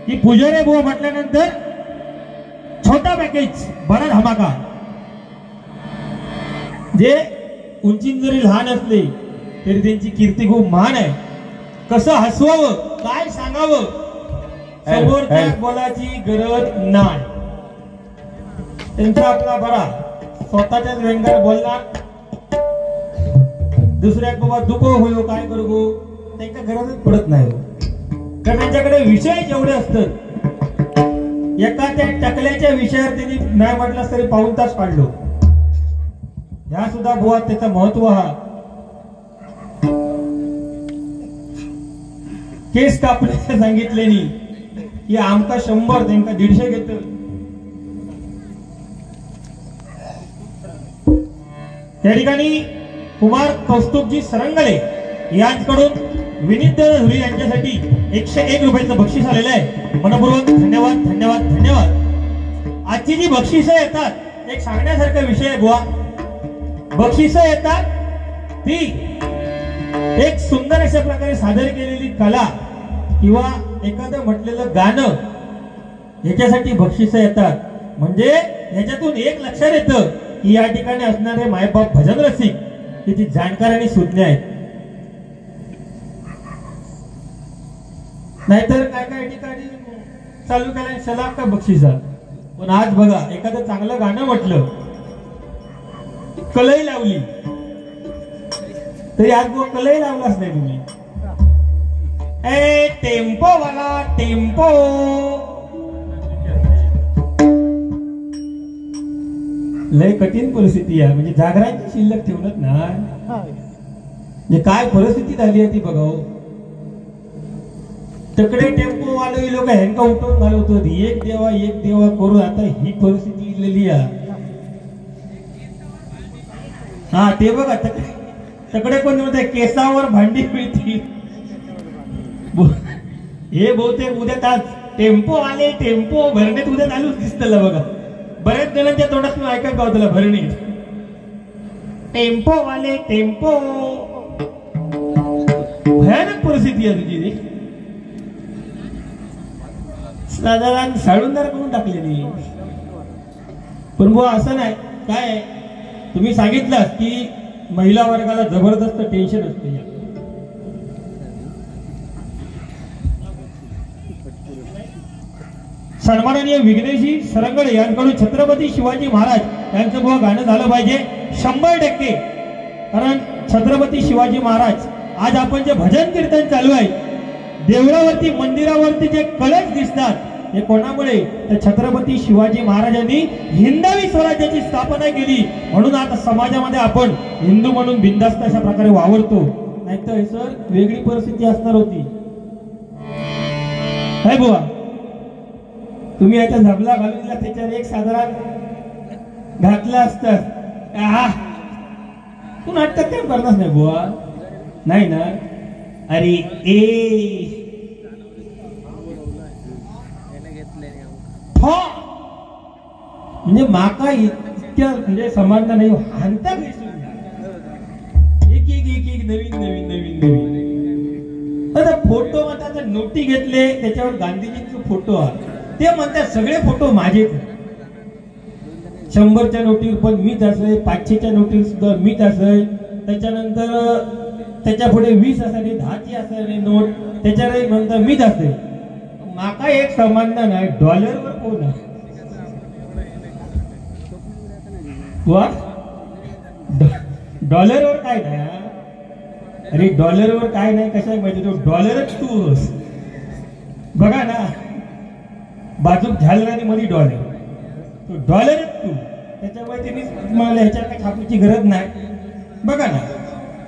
की पुजारी बुवा म्हटल्यानंतर छोटा पॅकेज बडा धमाका. जे उंचीन जरी लहान असले तरी त्यांची कीर्ती खूप महान आहे. कसं हसवावं काय सांगावं समोरच्या बोलाची गरज नाही. त्यांचा आपला बरा स्वतःच्याच व्यंगात बोलणार. दुसऱ्याक बाबा दुखो होयो काय करू त्यांना गरजच पडत नाही. कारण त्यांच्याकडे विषय जेवढे असतात एका त्या टकल्याच्या विषयावर त्यांनी नाही म्हटलं तरी पाऊण तास काढलो. ह्या सुद्धा बुवा त्याचं महत्व हा. केस कापण्याचे सांगितले की आमका 100 त्यांना 150 घेत. त्या ठिकाणी कुमार कौस्तुभजी सरंगले यांच्याकडून विनीत धुरी यांच्यासाठी 101 रुपयाचं बक्षीस आलेलं आहे. मनपूर्वक धन्यवाद धन्यवाद धन्यवाद. आजची जी बक्षिसं येतात एक सांगण्यासारखा विषय आहे बुवा. बक्षिसं येतात ती एक सुंदर अशा प्रकारे सादर केलेली कला किंवा एखादं म्हटलेलं गाणं ह्याच्यासाठी बक्षिसं येतात. म्हणजे ह्याच्यातून एक लक्षात येतं की या ठिकाणी असणारे मायबाप भजन रसिक किती जाणकार आणि सुज्ञ आहेत. नाहीतर काय काय ठिकाणी चालू केल्या सलाम का बक्षिसा. पण आज बघा एखादं चांगलं गाणं म्हटलं कलई लावली तरी आज कलई लावलाच नाही तुम्ही. ए टेम्पो वाला टेम्पो लय कठीण परिस्थिती आहे. म्हणजे जागरांची शिल्लक ठेवणत ना म्हणजे काय परिस्थिती झाली आहे ती बघाव. तकडे टेम्पो वाले लोक ह्यांका उठवून घालवतो एक देवा करून आता ही परिस्थिती इलेली आहे. हा ते बघा तकडे कोण म्हणते केसावर भांडी मिळती. हे बहुतेक उद्या तास टेम्पो आले टेम्पो भरणीत उद्या चालूच दिसतला बघा. बऱ्याच जणांच्या तोंडात ऐकत गावतला भरणीत टेम्पो वाले टेम्पो. भयानक परिस्थिती आहे तुझी. साधारण साडूनदार करून टाकलेली. पण बुवा असं नाही काय तुम्ही सांगितलं की महिला वर्गाला जबरदस्त टेन्शन असते. सन्माननीय विघ्नेशजी सरंगळे यांच्याकडून छत्रपती शिवाजी महाराज यांचं बुवा गाणं झालं पाहिजे 100%. कारण छत्रपती शिवाजी महाराज आज आपण जे भजन कीर्तन चालू आहे देवळावरती मंदिरावरती जे कळस दिसतात हे कोणामुळे तर छत्रपती शिवाजी महाराजांनी हिंदवी स्वराज्याची स्थापना केली. म्हणून आता समाजामध्ये आपण हिंदू म्हणून बिनधास्त अशा प्रकारे वावरतो. नाहीतर सर वेगळी परिस्थिती असणार होती. काय बुवा तुम्ही याच्या झबला घालून दिला त्याच्यावर एक साधारण घातलं असतं तू नाटकात काय करणार नाही बुवा. नाही ना. अरे ए म्हणजे माका इतक्या म्हणजे समानता नाही हानता एक एक एक एक नवीन नवीन नवीन नवीन. आता फोटो आता नोटी घेतले त्याच्यावर गांधीजींचे फोटो आहे ते म्हणतात सगळे फोटो माझेच. 100च्या नोटीवर पण मीच असेल 500च्या नोटीवर सुद्धा मीच असेल. त्याच्यानंतर त्याच्या पुढे 20 असेल 10ची असेल नोट त्याच्यावर म्हणतात मीच असेल. माका एक संबंध नाही. डॉलरवर कोण आहे डॉलरवर काय नाही. अरे डॉलरवर काय नाही कशा माहिती तो डॉलरच तू बघा ना. बाजूक झालरानी मध्ये डॉलर तो डॉलरच तू. त्याच्यामुळे त्यांनी मला ह्याच्यावर काही छापीची गरज नाही. बघा ना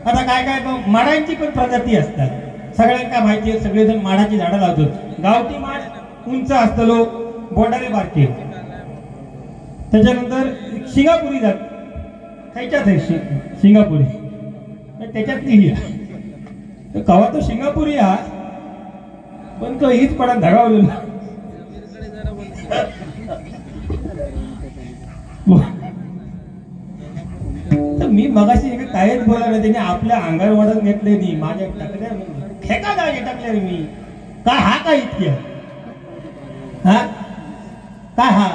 आता काय काय माडांची पण प्रजाती असतात. सगळ्यांना माहिती आहे. सगळेजण माडाची झाडं लावतात. गावठी माड उंच असतलो बोंडारे बारके. त्याच्यानंतर सिंगापुरी जात खायच्याच आहे सिंगापुरी त्याच्यातली ही कवा तो सिंगापुरी हा पण तो हीच पडा धगावलेला. मी मगाशी कायच बोला ना त्याने आपल्या अंगावर वाढत घेतले नाही. माझ्या टाकल्या खेका जागे टाकल्या रे मी काय हा काय इतक्या हा काय हा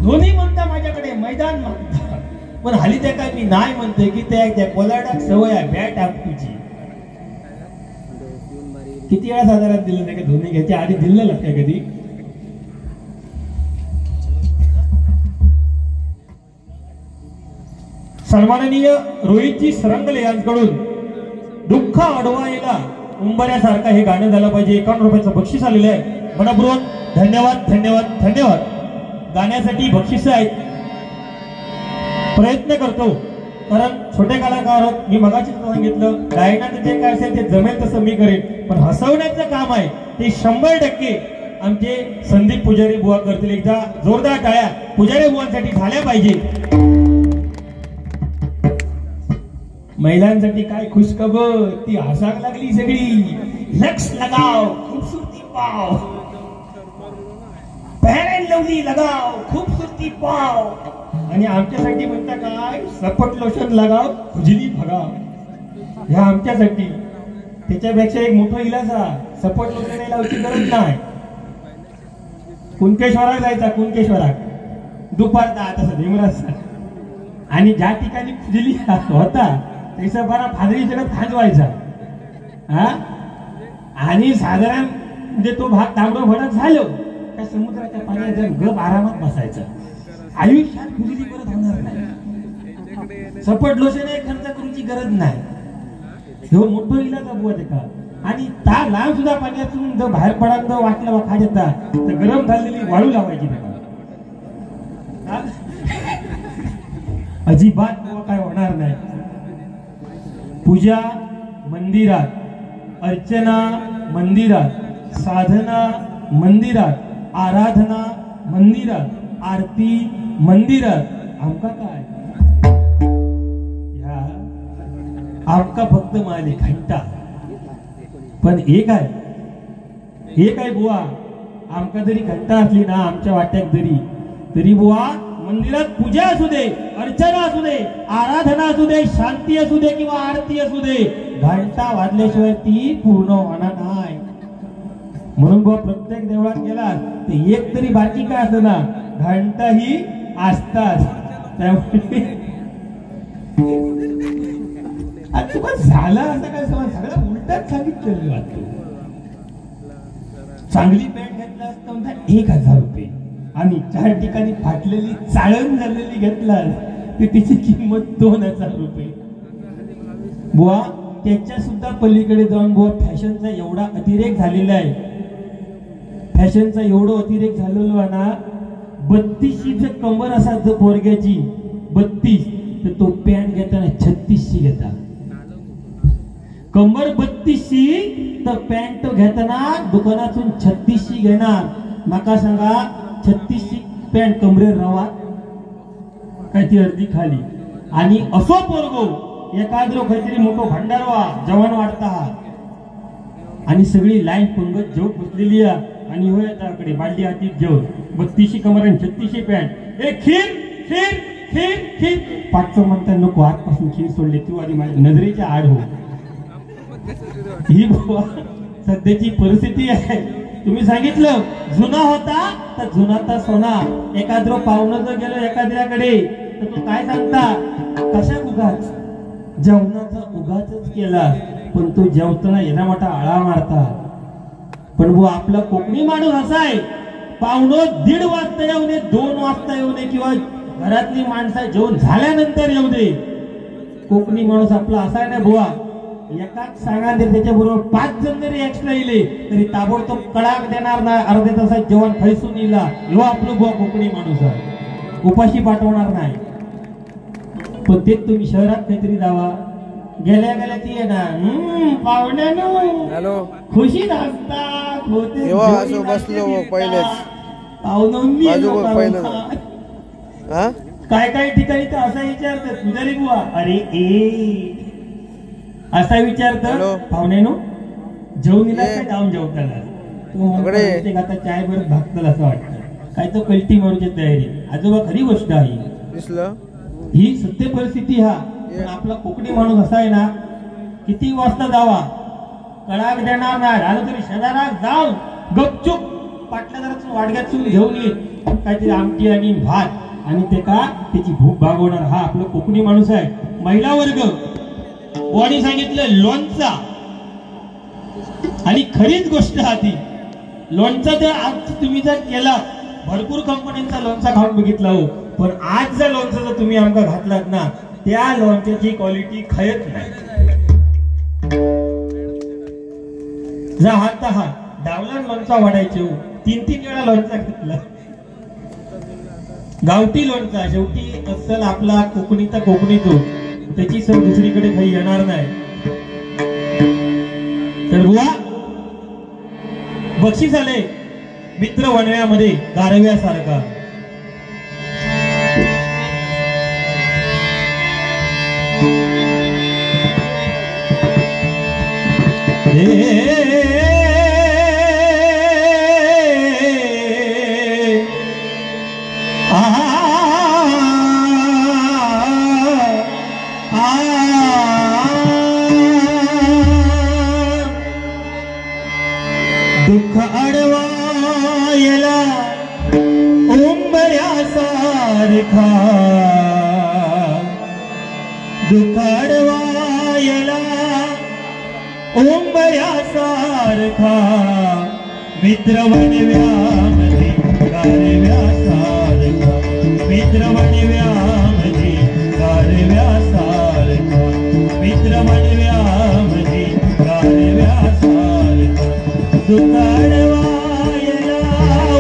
दोन्ही म्हणता माझ्याकडे मैदान मागता पण हल्ली त्या काय मी नाही म्हणतोय की त्या कोलाडाक सवय आहे बॅट आपटीची किती वेळा साधारण दिलं नाही का धोनी घ्यायच्या आधी दिलेलं काय कधी सन्माननीय रोहितजी सरंगले यांच्याकडून दुःख अडवायला उंबऱ्यासारखा हे गाणं झालं पाहिजे 51 रुपयाचं बक्षीस आलेलं आहे मनपूर्वक धन्यवाद धन्यवाद धन्यवाद गाण्यासाठी बक्षीस आहेत प्रयत्न करतो कारण छोटे कलाकार मी मगाशीच सांगितलं गायनाचं जे काय असेल ते जमेल तसं मी करेन पण हसवण्याचं काम आहे ते 100% आमचे संदीप पुजारी बुवा करतील एकदा जोरदार टाळ्या पुजारी बुवांसाठी झाल्या पाहिजे महिलांसाठी काय खुशखबर ती हसाक लागली सगळी लक्ष लगाव खूबसूरती पाव पहरेन लवली लगाव खूबसूरती पाव आणि आमच्यासाठी म्हणता काय सपट लोशन लगाव खुजली भगाव ह्या आमच्यासाठी त्याच्यापेक्षा एक मोठं इलाज सपट लोशन लावची गरज नाही कुणकेश्वरात जायचा कुणकेश्वरात दुपारचा तसं भीमराज आणि ज्या ठिकाणी खुजली होता त्याचा बरा फादरी जगत खांजवायचा हा आणि साधारण म्हणजे तो भाग तांबडं भडक झालो त्या समुद्राच्या पाण्यात जर गप आरामात बसायचा आयुष्यात खुजली परत होणार नाही सपट लोशन खर्च करूची गरज नाही हे मोठं इलाज अबुवा ते का आणि त्या लांब सुद्धा पाण्यातून जर बाहेर पडायला जर वाटलं खा देता तर गरम झालेली वाळू लावायची त्याला अजिबात काय होणार नाही पूजा मंदिरात अर्चना मंदिरात साधना मंदिरात आराधना मंदिरात आरती मंदिरात आमका काय या आमका फक्त माले घंटा पण एक आहे बुवा आमका जरी घंटा असली ना आमच्या वाट्यात तरी बुवा मंदिरात पूजा असू दे अर्चना असू दे आराधना असू दे शांती असू दे किंवा आरती असू दे घंटा वाजल्याशिवाय ती पूर्ण होणार नाही म्हणून बुवा प्रत्येक देवळात गेला ते एक तरी बाकी काय असतं ना घंटा ही असतात त्यामुळे तुला झाला असं काय सगळं उलटाच सांगितलं वाटतो चांगली पॅन्ट घेतला असतं म्हणता 1000 रुपये आणि 4 ठिकाणी फाटलेली चाळण झालेली घेतला तर तिची किंमत 2000 रुपये बुवा त्याच्या सुद्धा पलीकडे जाऊन बुवा फॅशनचा एवढा अतिरेक झालेला आहे फॅशनचा एवढा अतिरेक झालेलो आहे ना 32शीच कमर असा जर पोरग्याची 32 तर तो पॅन्ट घेताना 36शी घेता कमर 32शी तर पॅन्ट घेताना दुकानातून 36शी घेणार माका सांगा 36शी पॅन्ट कमरेर रवा काय ती अर्धी खाली आणि असो पोरगो एखाद्रो काहीतरी मोठो भंडारवा जवान वाढता आणि सगळी लाईन पंगत जेवत बसलेली आणि होय त्याकडे बालडी हातीत जेवत 32शी कमर आणि 36शी पॅन्ट ए खीर खीर खीर खीर पाचचं म्हणता नको आजपासून खीर सोडली तू आधी माझ्या नजरेच्या आड हो ही सध्याची परिस्थिती आहे तुम्ही सांगितलं जुना होता तर जुनाचा सोना एखाद्रो पाहुणं जर गेलो एखाद्याकडे तर तो काय सांगता कशा उगाच जेवणाचा उगाच केला पण तो जेवताना येणा मोठा आळा मारता पण वो आपला कोकणी माणूस असा आहे पाहुणं 1:30 वाजता येऊ दे 2 वाजता येऊ दे किंवा घरातली माणसं जेवण झाल्यानंतर येऊ दे कोकणी माणूस आपला असा आहे ना बुवा एकाच सांगा त्याच्या बरोबर 5 जण जरी एक्स्ट्रा येले तरी ताबडतोब कडाक देणार ना अर्ध्या तासात जेवण खैसून येला ह्यो आपलं बुवा कोकणी माणूस आहे उपाशी पाठवणार नाही पण तेच तुम्ही शहरात काहीतरी जावा गेल्या गेल्या ती येणार पाहुण्यानो हॅलो खुशी असतात होते असं बसलो पहिलेच काय काय ठिकाणी तर असा विचारतात पुजारी बुवा अरे असा विचारतात पाहुण्यानो जेवण दिला काय जाऊन जेवताना आता चाय बरं भागतल असं वाटतं काय तो कल्टी मारूची तयारी आजोबा खरी गोष्ट आहे ही सत्य परिस्थिती आपला कोकणी माणूस असा आहे ना किती वाजता जावा कडाक देणार नाही झालं तरी शेजारात जाऊन गपचूप पाटल्यादारातून वाडग्यातून घेऊन येत काहीतरी आमटी आणि भात आणि ते का त्याची भूक भागवणार हा आपला कोकणी माणूस आहे. महिला वर्ग वाणी सांगितलं लोणचा आणि खरीच गोष्ट हा ती लोणचा जर आज तुम्ही जर केला भरपूर कंपन्यांचा लोणचा खाऊन बघितला हो पण आज जर लोणचा जर तुम्ही आमका घातलात ना त्या लोणच्याची क्वालिटी खयत नाही. जा हात हात डावला लोणचा वाढायचे हो 3-3 वेळा लोणचा घेतला. गावठी लोणचा शेवटी अस्सल आपला कोकणीचा कोकणीतो त्याची सर दुसरीकडे काही येणार नाही. तर बुवा बक्षीस आले मित्र वणव्यामध्ये गारव्यासारखा. दुःख अडवायला उंबऱ्यासारखा दुःख अडवायला उंबऱ्यासारखा मित्र वणव्यामध्ये गारव्यासारखा मित्र वणव्यामध्ये गारव्यासारखा मित्र वणव्यामध्ये गारव्यासारखा दुःख अडवायला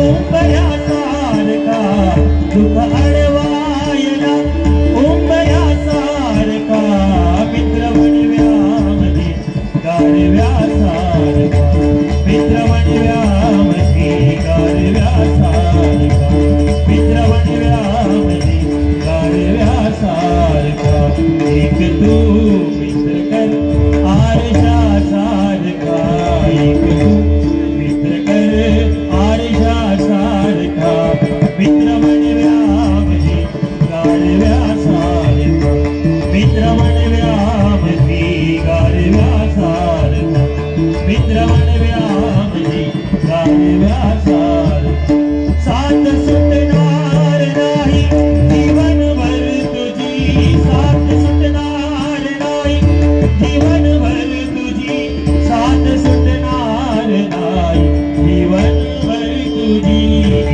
उंबऱ्यासारखा दुःख अडवायला उंबऱ्यासारखा मित्र वणव्यामध्ये गारव्यासारखा मित्र वणव्यामध्ये गारव्यासारखा मित्र वणव्यामध्ये गारव्यासारखा एक तू मित्र कर आरशासारखा एक तू मित्र कर आरशासारखा मित्र वणव्यामध्ये गारव्यासारखा मित्र वणव्यामध्ये गारव्यासारखा मित्र वणव्यामध्ये गारव्यासारखा साथ सुटणार नाही जीवनभर तुझी साथ सुटणार नाही जीवनभर तुझी साथ सुटणार नाही जीवनभर तुझी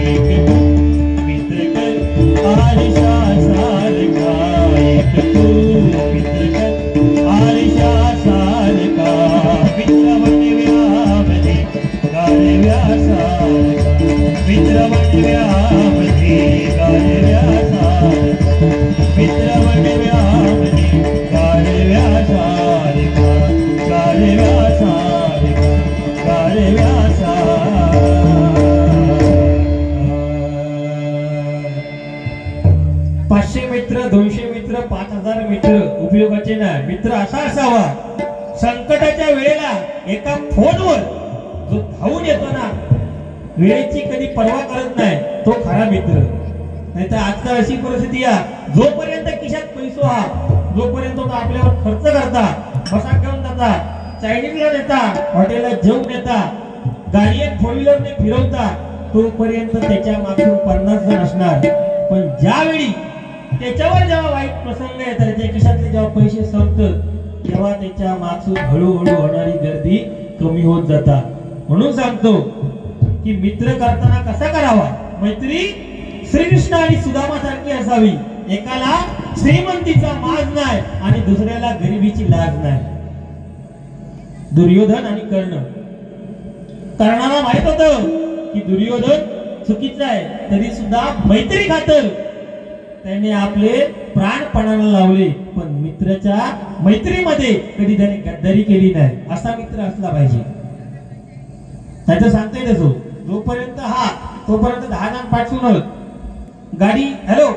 एक तू मित्र कर आरशासारखा एक तू मित्र कर आरशासारखा मित्र वणव्यामध्ये गारव्यासारखा मित्र वणव्यामध्ये गारव्यासारखा मित्र वणव्यामध्ये गारव्यासारखा गारव्यासारखा गारव्यासारखा. 500 मित्र 200 मित्र 5000 मित्र उपयोगाचे नाही. मित्र असा असावा संकटाच्या वेळेला एका फोनवर जो धावून येतो ना वेळेची कधी पर्वा करत नाही तो खरा मित्र. नाही तर आजकाल अशी परिस्थिती आहे जोपर्यंत खिशात पैसो हा जोपर्यंत तो आपल्यावर खर्च करता बसा घेऊन जाता चायनीजला नेता हॉटेलला जेवून नेता गाडीत 4 व्हीलरने फिरवता तोपर्यंत त्याच्या मागून 50 जण असणार. पण ज्यावेळी त्याच्यावर जेव्हा वाईट प्रसंग येतात त्याच्या खिशातले जेव्हा पैसे संपतात तेव्हा त्याच्या मागून हळूहळू होणारी गर्दी कमी होत जाता. म्हणून सांगतो की मित्र करताना कसा करावा. मैत्री श्रीकृष्ण आणि सुदामा सारखी असावी. एकाला श्रीमंतीचा माज नाही आणि दुसऱ्याला गरिबीची लाज नाही. दुर्योधन आणि कर्णाला माहित होतं की दुर्योधन चुकीचा आहे तरी सुद्धा मैत्री खातर त्याने आपले प्राण पणाला लावले. पण मित्राच्या मैत्रीमध्ये कधी त्याने गद्दारी केली नाही. असा मित्र असला पाहिजे. नाहीतर सांगता येत असो जोपर्यंत हा तोपर्यंत 10 जण पाठवून गाडी हॅलो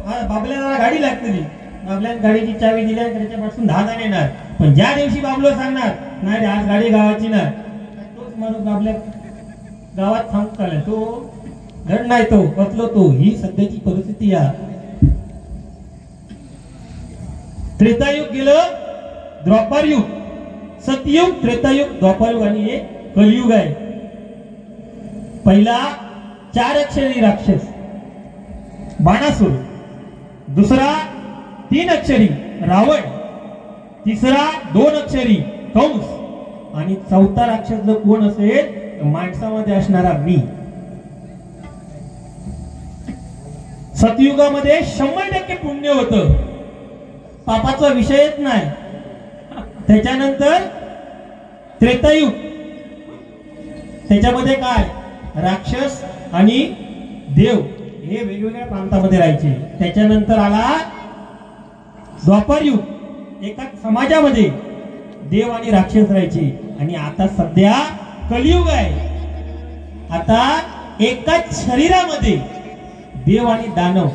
बाबल्याला गाडी लागते बाबल्याने गाडीची चावी दिल्या त्याच्यापासून 10 जण येणार. पण ज्या दिवशी बाबलो सांगणार नाही रे आज गाडी गावाची नाही तोच माणूस बाबल्या गावात थांबता तो धड नाही तो बसलो तो. ही सध्याची परिस्थिती आहे. त्रेतायुग गेलं द्वापार युग सतयुग त्रेतायुग द्वापार युग आणि हे कलियुग आहे. पहिला 4 अक्षरी राक्षस बाणासूर, दुसरा 3 अक्षरी रावण, तिसरा 2 अक्षरी कंस आणि चौथा राक्षस जर कोण असेल तर माणसामध्ये असणारा मी. सतयुगामध्ये 100% पुण्य होतं, पापाचा विषयच नाही. त्याच्यानंतर त्रेतायुग, त्याच्यामध्ये काय राक्षस आणि देव हे वेगवेगळ्या प्रांतामध्ये राहायचे. त्याच्यानंतर आला द्वापर युग, एका समाजामध्ये देव आणि राक्षस राहायचे. आणि आता सध्या कलियुग आहे. आता एकाच शरीरामध्ये देव आणि दानव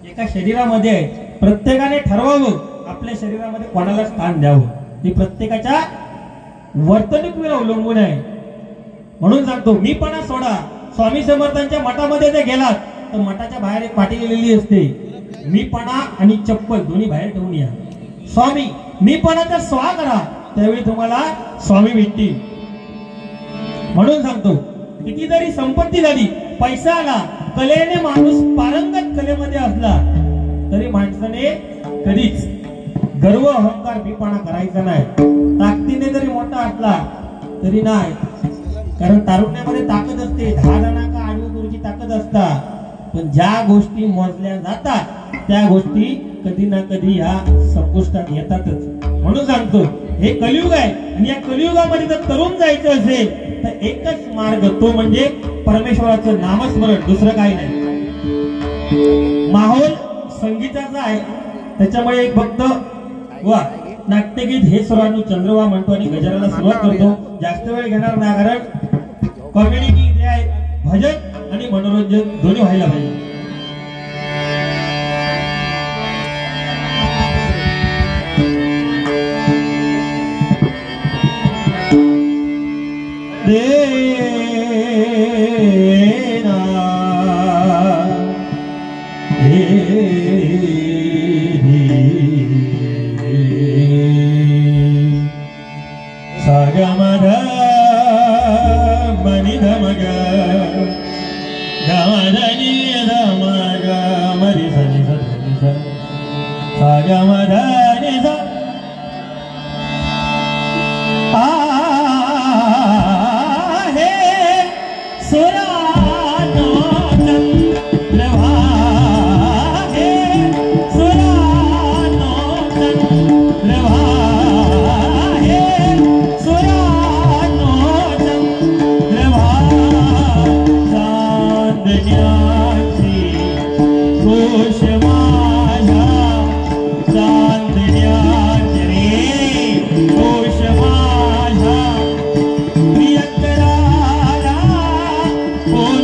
एका शरीरामध्ये आहे. प्रत्येकाने ठरवावं आपल्या शरीरामध्ये कोणाला स्थान द्यावं. हे प्रत्येकाच्या वर्तणुकीवर अवलंबून आहे. म्हणून सांगतो मीपणा सोडा. स्वामी समर्थांच्या मठामध्ये जर गेलात तर मठाच्या बाहेर एक पाटी लिहिलेली असते, मीपणा आणि चप्पल दोन्ही बाहेर ठेवून या. स्वामी मीपणाचा स्वा करा, त्यावेळी तुम्हाला स्वामी भेटतील. म्हणून सांगतो किती जरी संपत्ती झाली, पैसा आला, कलेने माणूस पारंगत कलेमध्ये असला तरी माणसाने कधीच गर्व अहंकार मीपणा करायचा नाही. ताकदीने जरी मोठा असला तरी नाही, कारण तारुण्यामध्ये ताकद असते, 10 जणांका आडवी गुरुची ताकद असता. पण ज्या गोष्टी मोजल्या जातात त्या गोष्टी कधी ना कधी ह्या संपुष्टात येतातच. म्हणून सांगतो हे कलियुग आहे आणि या कलियुगामध्ये जर तरुण जायचं असेल तर एकच मार्ग, तो म्हणजे परमेश्वराचं नामस्मरण, दुसरं काही नाही. माहोल संगीताचा आहे, त्याच्यामुळे एक भक्त वा नाट्यगीत हे सर्वांनी चंद्रवा म्हणतो आणि गजराला सुरुवात करतो. जास्त वेळ घेणार नाही, कारण कॉमेडी गीत हे आहे, भजन आणि मनोरंजन दोन्ही व्हायला पाहिजे. Oh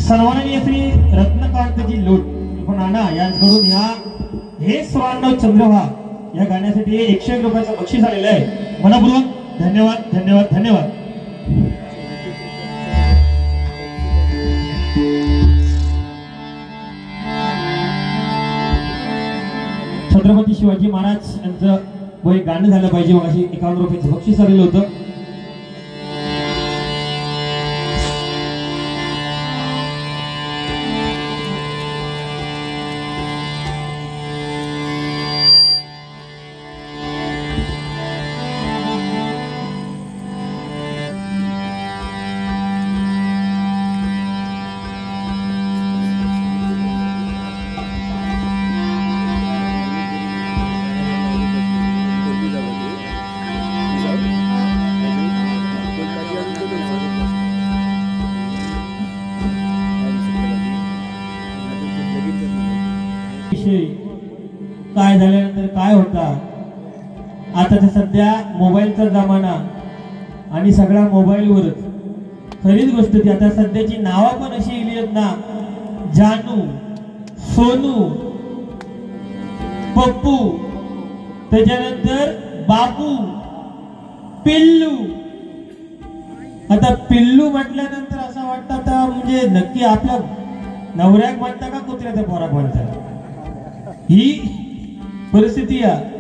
सन्माननीय श्री रत्नकांतजी लोट पण नाना यांकडून या हे स्वार्णव चंद्रभा या गाण्यासाठी 101 रुपयाचं बक्षीस आलेलं आहे. मनपूर्वक धन्यवाद धन्यवाद धन्यवाद. छत्रपती शिवाजी महाराज यांचं वय गाणं झालं पाहिजे मग अशी 51 रुपयाचं बक्षीस आलेलं होतं. काय झाल्यानंतर काय होता आता तर सध्या मोबाईलचा जमाना आणि सगळा मोबाईलवरच खरीच गोष्ट ती आता सध्याची नावं पण अशी लिहिली आहेत ना जानू सोनू पप्पू त्याच्यानंतर बाबू पिल्लू. आता पिल्लू म्हटल्यानंतर असं वाटतं आता म्हणजे नक्की आपल्या नवऱ्याक म्हणता का कुत्र्याच्या पोराक म्हणता ही परिस्थिती आहे.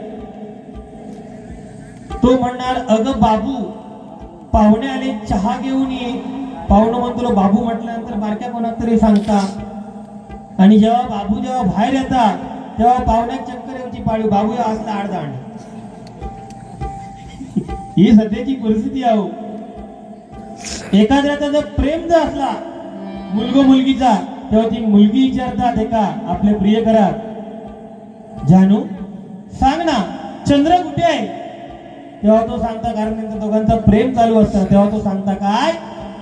तो म्हणणार अगं बाबू पाहुणे आले चहा घेऊन ये. पाहुणं म्हणतो बाबू म्हटल्यानंतर बारक्या कोणाक तरी सांगता आणि जेव्हा बाबू जेव्हा बाहेर येतात तेव्हा पाहुण्याक चक्कर यायची पाळी बाबू असला आडदांड. ही सध्याची परिस्थिती आहे. एखाद्याचा जर प्रेम जर असला मुलगा मुलगीचा तेव्हा ती मुलगी विचारतात एका आपल्या प्रियकरात जानू सांग ना चंद्र कुठे आहे. तेव्हा तो सांगता कारण त्यांच्या दोघांचा प्रेम चालू असतं तेव्हा तो सांगता काय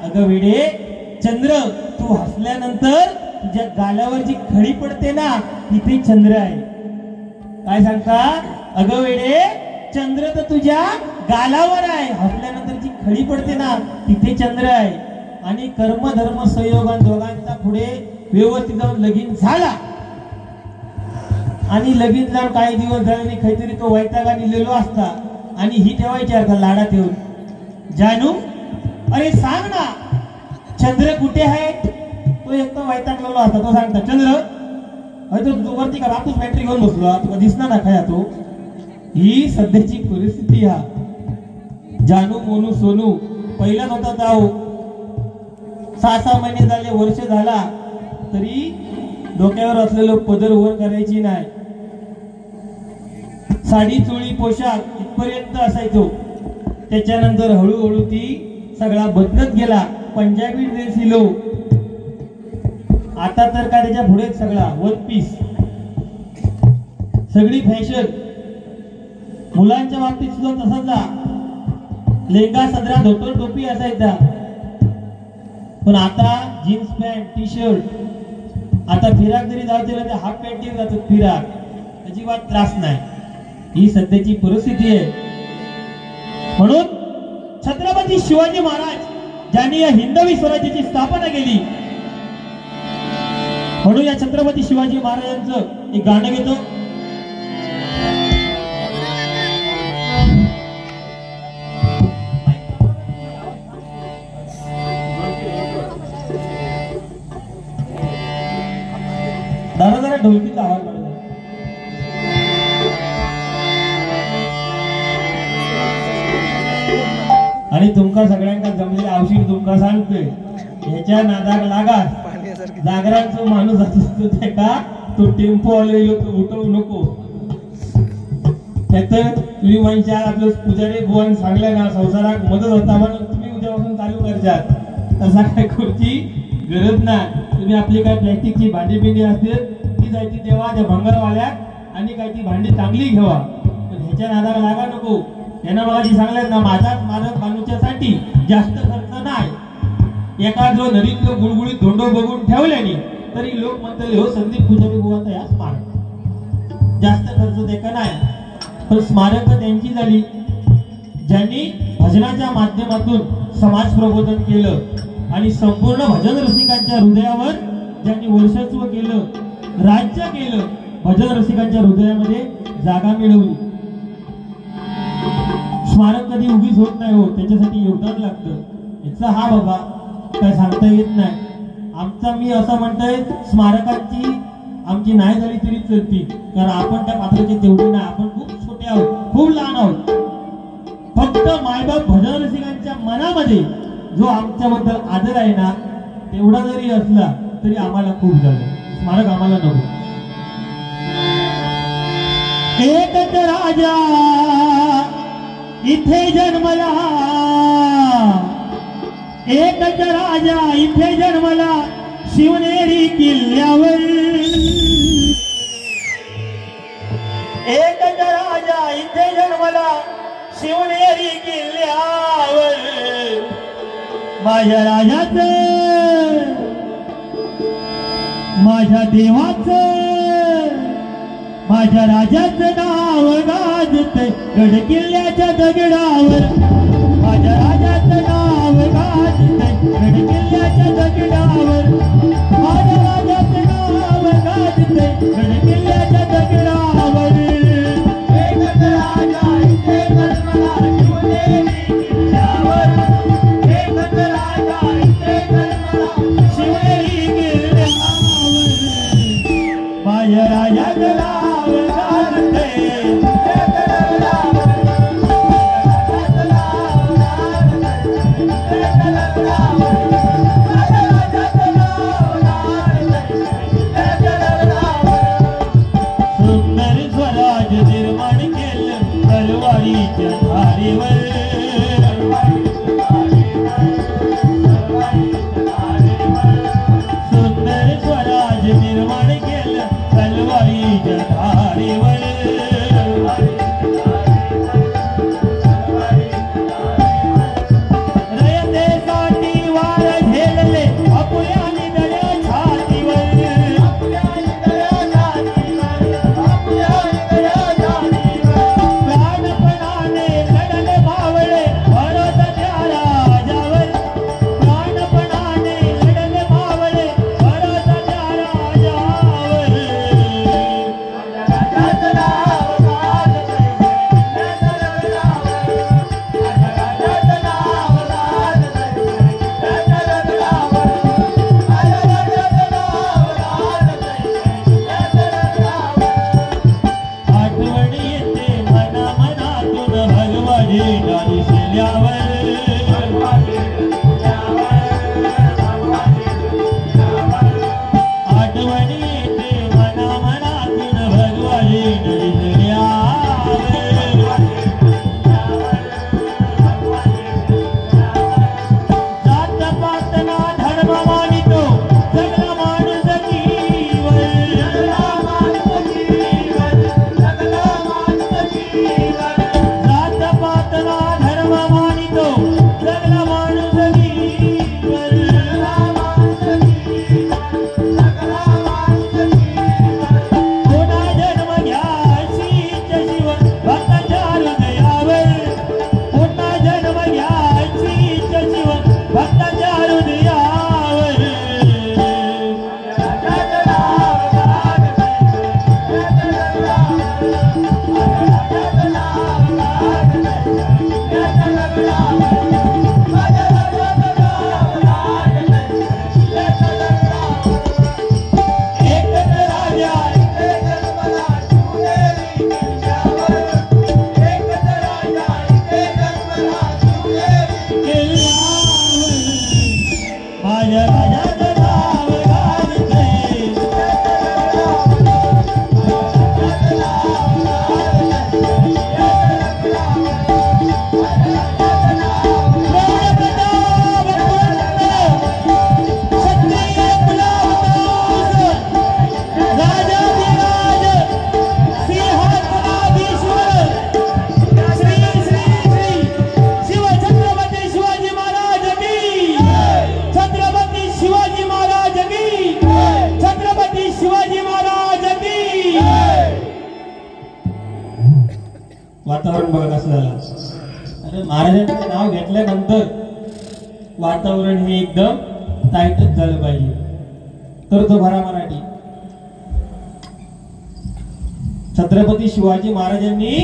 अगं वेडे चंद्र तू हसल्यानंतर तुझ्या गालावर जी खडी पडते ना तिथे चंद्र आहे. काय सांगता अगं वेडे चंद्र तर तुझ्या गालावर आहे हसल्यानंतर जी खडी पडते ना तिथे चंद्र आहे. आणि कर्म धर्म संयोगान दोघांचा पुढे व्यवस्थित जाऊन लगीन झाला आणि लगीन जाऊन काही दिवस झाले काहीतरी तो वैतागाने लिहिलो असता आणि ही तेव्हा विचारता लाडात येऊन जानू अरे सांग ना चंद्र कुठे आहे. तो एक तो वैतागलेलो असता तो सांगता चंद्र अरे तो वरती का बापूस बॅटरी घेऊन बसलो तुला दिसणार ना खाया तो. ही सध्याची परिस्थिती हा. जानू मोनू सोनू पहिलाच होता जाऊ 6-6 महिने झाले वर्ष झाला तरी डोक्यावर असलेलं पदर वर करायची नाही. साडी चोळी पोशाख इथपर्यंत असायचो. त्याच्यानंतर हळूहळू ती सगळा बदलत गेला. पंजाबी ड्रेस हिलो आता तर का त्याच्या पुढे सगळा वन पीस सगळी फॅशन. मुलांच्या बाबतीत सुद्धा तसाच लेंगा सदरा धोतर टोपी असायचा पण आता जीन्स पॅन्ट टी शर्ट. आता फिराक जरी जायचं तर हाफ पॅन्ट जातो फिराक अजिबात त्रास नाही. ही सध्याची परिस्थिती आहे. म्हणून छत्रपती शिवाजी महाराज ज्यांनी या हिंदवी स्वराज्याची स्थापना केली म्हणून या छत्रपती शिवाजी महाराजांचं एक गाणं घेतो. दादा जरा ढोलकीचा आवाज काढा. आणि तुमका सगळ्यांना जमलेले औषध तुमका सांगतोय ह्याच्या नादाक लागा. जागरांचा माणूस असतो ते का तो टेम्पो आलेलो तो उठवू नको. त्यात तुम्ही म्हणजे आपलं पुजारी बुवान सांगलं ना संसारात मदत होता म्हणून तुम्ही उद्यापासून चालू करतात तसा काय करूची गरज नाही. तुम्ही आपली काय प्लॅस्टिकची भांडी पिंडी असते ती जायची तेव्हा त्या भंगारवाल्यात आणि काय ती भांडी चांगली घेवा पण ह्याच्या नादाला लागा नको. यांना मला जी सांगल्यात ना माझाच मालक बांधूच्यासाठी जास्त खर्च नाही. एका जो नदीतलं गुळगुळीत धोंडो बघून ठेवल्याने तरी लोक म्हणतात हो संदीप पुजारी बुवाचा या स्मारक जास्त खर्च देका नाही. पण स्मारक त्यांची झाली ज्यांनी भजनाच्या माध्यमातून समाज प्रबोधन केलं. आणि संपूर्ण भजन रसिकांच्या हृदयावर ज्यांनी वर्चस्व केलं, राज्य केलं, भजन रसिकांच्या हृदयामध्ये जागा मिळवली. स्मारक कधी उगीच होत नाही हो, त्याच्यासाठी योगदान लागतं. याचा हा बाबा काय सांगता येत नाही. आमचा मी असं म्हणतोय, स्मारकांची आमची नाही झाली तरी चलती, कारण आपण त्या पात्राचे तेवढे नाही. आपण खूप छोटे आहोत, खूप लहान आहोत. फक्त मायबाप भजन रसिकांच्या मनामध्ये जो आमच्याबद्दल आदर आहे ना, तेवढा जरी असला तरी आम्हाला खूप झालं. स्मारक आम्हाला नको. एकच राजा इथे जन्मला, एकच राजा इथे जन्मला, शिवनेरी किल्ल्यावर. एकच राजा इथे जन्मला, शिवनेरी किल्ल्यावर. माझ्या राजाचं, माझ्या देवाचं, माझ्या राजाचं नाव गाजतंय गड किल्ल्याच्या दगडावर. माझ्या राजाचं नाव गाजतंय गड किल्ल्याच्या दगडावर. माझ्या राजाचं नाव गाजतंय गड किल्ल्याच्या दगडावर. एकच राजा इथे जन्मला, शिवनेरी किल्ल्यावर. एकच राजा इथे जन्मला, शिवनेरी किल्ल्यावर. माझ्या राजाचं नाव गाजतंय. सुंदर स्वराज निर्माण केलं तलवारीच्या धारेवर. सुंदर स्वराज निर्माण केलं तलवारीच्या धारेवर. रयतेसाठी वार झेलले आपुल्या निधड्या छातीवर. प्राणपणाने लढले मावळे भरत त्या राजावर. प्राणपणाने लढले मावळे भरत त्या राजावर. राजाचं नाव गाजतंय, राजाचं नाव गाजतंय, राजाचं नाव गाजतंय. आठवणी येते मना मनातून भगवाजीला दिसल्यावर. आठवणी येते मना मनातून भगवाजीला दिसल्यावर. जात पातना धर्म मानितो सगळा माणूस कीवर. जात पातना धर्म मानितो सगळा माणूस कीवर. कोणा जन्म घ्यायचीच शिव भक्ताच्या हृदयावर. कोणा जन्म घ्यायचीच शिव भक्ताच्या हृदयावर. राजाचं नाव गाजतंय, राजाचं नाव गाजतंय, राजाचं नाव माझ्या राजाचं नाव गाजतंय, राजाचं नाव. एकच राजा इथे जन्मला, शिवनेरी किल्ल्यावर. एकच राजा इथे जन्मला, शिवनेरी किल्ल्यावर. माझ्या राजाचं नाव गाजतंय, राजाचं नाव वातावरण बघा कसं झालं. अरे महाराजांचं नाव घेतल्यानंतर वातावरण हे एकदम टाईटच झालं पाहिजे. तर तो भरा मराठी. छत्रपती शिवाजी महाराजांनी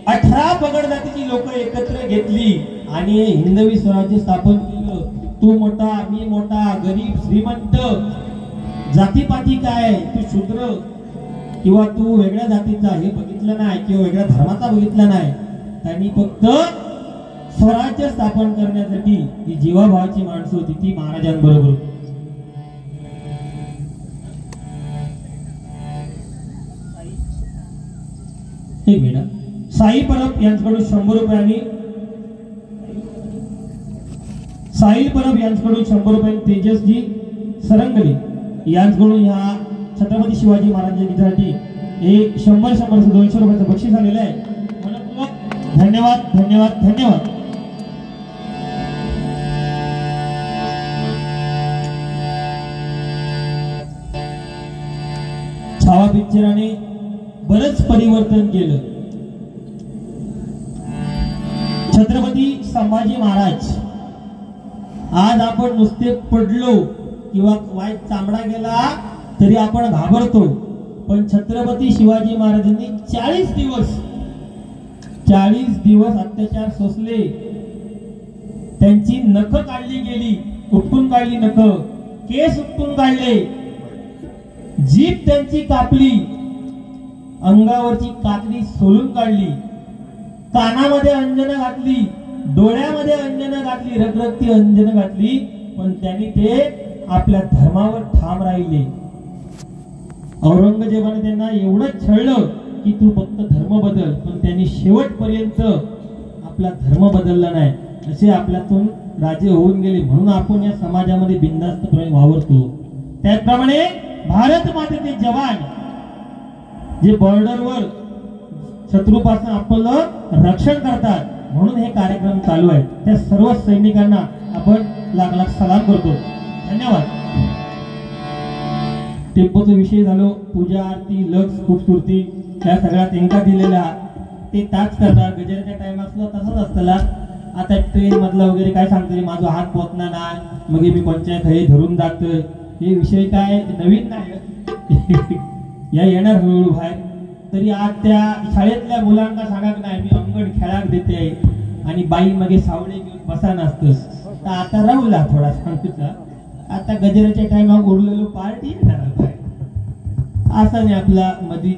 18 पगड जातीची लोक एकत्र घेतली आणि हिंदवी स्वराज्य स्थापन केलं. तू मोठा, मी मोठा, गरीब, श्रीमंत, जातीपाती काय, तू शूद्र किंवा तू वेगळ्या जातीचा हे बघितलं नाही किंवा वेगळ्या धर्माचा बघितला नाही. त्यांनी फक्त स्वराज्य स्थापन करण्यासाठी ही जीवाभावाची माणसं होती ती महाराजांबरोबर. एक मिनिट. साई परब यांच्याकडून 100 रुपये आणि साहिल परब यांच्याकडून 100 रुपये, तेजसजी सरंगले यांच्याकडून ह्या छत्रपती शिवाजी महाराजांसाठी हे 100 200 रुपयाचं बक्षीस आलेलं आहे. मनपूर्वक धन्यवाद धन्यवाद धन्यवाद. छावा पिक्चराने बरंच परिवर्तन केलं. छत्रपती संभाजी महाराज आज आपण नुसते पडलो किंवा वाईट चामडा गेला तरी आपण घाबरतो, पण छत्रपती शिवाजी महाराजांनी 40 दिवस अत्याचार सोसले. त्यांची नख काढली गेली, उपटून काढली नख, केस उपटून काढले, जीभ त्यांची कापली, अंगावरची कातडी सोलून काढली, कानामध्ये अंजनं घातली, डोळ्यामध्ये अंजनं घातली, रखरखती अंजनं घातली, पण त्यांनी ते आपल्या धर्मावर ठाम राहिले. औरंगजेबाने त्यांना एवढं छळलं की तू फक्त धर्म बदल, पण त्यांनी शेवटपर्यंत आपला धर्म बदलला नाही. असे आपल्यातून राजे होऊन गेले, म्हणून आपण या समाजामध्ये बिनधास्तपणे वावरतो. त्याचप्रमाणे भारत मातेचे जवान जे बॉर्डरवर शत्रूपासून आपलं रक्षण करतात, म्हणून हे कार्यक्रम चालू आहे. त्या सर्व सैनिकांना आपण लाख लाख सलाम करतो. धन्यवाद. टेम्पोचा विषय झालो, पूजा आरती लक्ष खूबसूरती त्या सगळ्या तेंका दिलेल्या ते ताच करणार. गजराच्या टायमात सुद्धा तसंच असताना. आता ट्रेन मधला वगैरे काय सांगतोय, माझा हात पोचणार नाही, मग मी पंचायत हे धरून जातोय, हे विषय काय नवीन नाही. या येणार हळूहळू बाहेर. तरी आज त्या शाळेतल्या मुलांना सांगत नाही मी अंगण खेळाक देते आणि बाई मगे सावळे घेऊन बसा नसतं. तर आता राहूला थोडा सांगतो, आता गजराच्या टायमात उरलेलो पार्टी येणार बाहेर. असा नाही आपला मधी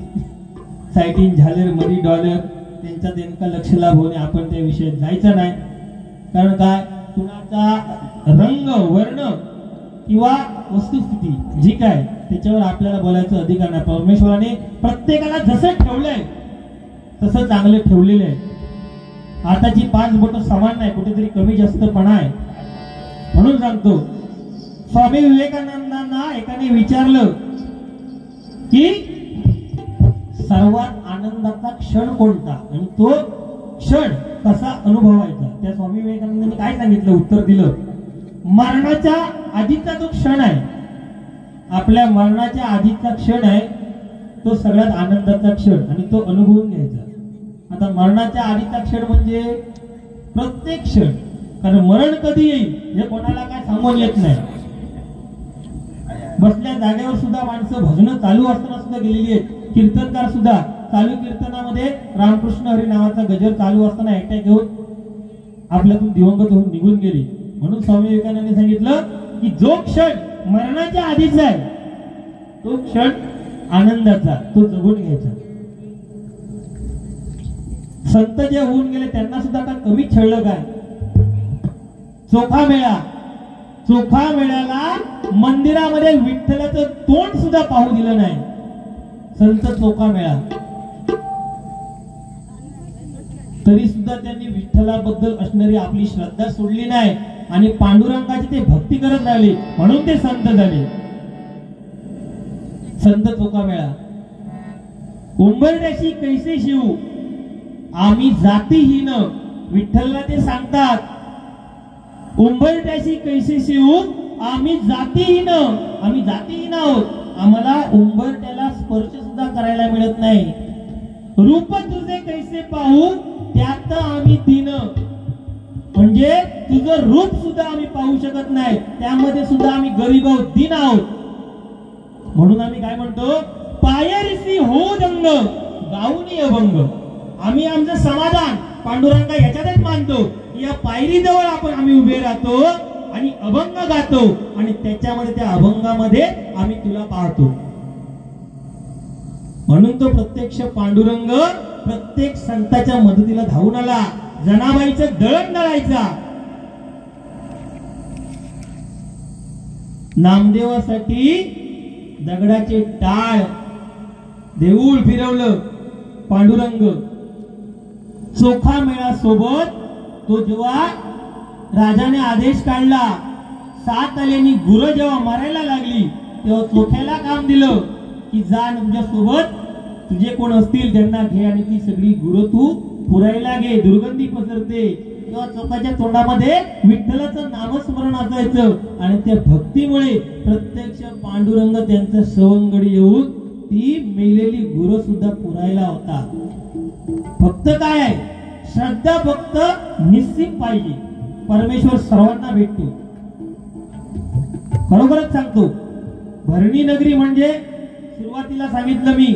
सायटिंग झाले, मधी डॉलर त्यांचा त्यांना लक्ष लाभवणे, आपण त्या विषयात जायचं नाही. कारण काय, कुणाचा रंग वर्ण किंवा वस्तुस्थिती जी काय त्याच्यावर आपल्याला बोलायचा अधिकार नाही. परमेश्वराने प्रत्येकाला जसं ठेवलंय तसं चांगलं ठेवलेलं आहे. हाताची 5 बोटं समान नाही, कुठेतरी कमी जास्तपणा आहे. म्हणून सांगतो, स्वामी विवेकानंदांना एकाने विचारलं की सर्वात आनंदाचा क्षण कोणता आणि तो क्षण कसा अनुभवायचा. त्या स्वामी विवेकानंदांनी काय सांगितलं, उत्तर दिलं, मरणाच्या आधीचा जो क्षण आहे, आपल्या मरणाच्या आधीचा क्षण आहे तो सगळ्यात आनंदाचा क्षण आणि तो अनुभवून घ्यायचा. आता मरणाच्या आधीचा क्षण म्हणजे प्रत्येक क्षण, कारण मरण कधी येईल हे कोणाला काय सांगून येत नाही. बसल्या जागेवर सुद्धा माणसं भजनं चालू असताना सुद्धा गेलेली आहेत. कीर्तनकार सुद्धा चालू कीर्तनामध्ये रामकृष्ण हरी नावाचा गजर चालू असताना अटॅक घेऊन आपल्यातून दिवंगत होऊन निघून गेली. म्हणून स्वामी विवेकानंदांनी सांगितलं की जो क्षण मरणाच्या आधीचा आहे तो क्षण आनंदाचा, तो जगून घ्यायचा. संत जे होऊन गेले त्यांना सुद्धा का कमी छळलं काय. चोखा मेळ्याला मंदिरामध्ये विठ्ठलाचं तोंड सुद्धा पाहू दिलं नाही. संत चोखा मेळा, तरी सुद्धा त्यांनी विठ्ठलाबद्दल असणारी आपली श्रद्धा सोडली नाही आणि पांडुरंगाची ते भक्ती करत राहिले, म्हणून ते संत झाले. संत चोखा मेळा. उंबरठ्याशी कैसे शिव आम्ही जातीहीन, विठ्ठलला ते सांगतात, उंबरठ्याशी कैसे शिव आम्ही जातीहीन, आम्ही जातीहीन आहोत, आम्हाला उंबरठ्याला स्पर्श सुद्धा करायला मिळत नाही. रूप तुझे कैसे पाहू त्यात आम्ही दीन, म्हणजे तुझं रूप सुद्धा आम्ही पाहू शकत नाही, त्यामध्ये सुद्धा आम्ही गरीब आहोत, दीन आहोत. म्हणून आम्ही काय म्हणतो, पायरिसी हो दंग गाऊनी अभंग. आम्ही आमचं समाधान पांडुरंगा याच्यातच मानतो की या पायरीजवळ आम्ही उभे राहतो आणि अभंग गातो आणि त्याच्यामध्ये त्या अभंगामध्ये आम्ही तुला पाहतो. म्हणून तो प्रत्यक्ष पांडुरंग प्रत्येक संताच्या मदतीला धावून आला. जनाबाईचं दळण दळायचा. नामदेवासाठी दगडाचे टाळ देऊळ फिरवलं पांडुरंग. चोखा मेळा सोबत तो जेव्हा राजाने आदेश काढला, 7 आलेनी गुरं जेव्हा मारायला लागली तेव्हा चोख्याला काम दिलं की जा तुमच्या सोबत तुझे कोण असतील त्यांना घे आणि ती सगळी गुरं तू पुरायला घे, दुर्गंधी पसरते. तेव्हा चोखाच्या तोंडामध्ये विठ्ठलाचं नामस्मरण असायचं आणि त्या भक्तीमुळे प्रत्यक्ष पांडुरंग त्यांचं सवंगडी येऊन ती मेलेली गुरं सुद्धा पुरायला होता. फक्त काय आहे, श्रद्धा फक्त निश्चित पाहिजे. परमेश्वर सर्वांना भेटतो. खरोखरच सांगतो, भरणी नगरी म्हणजे सुरुवातीला सांगितलं मी,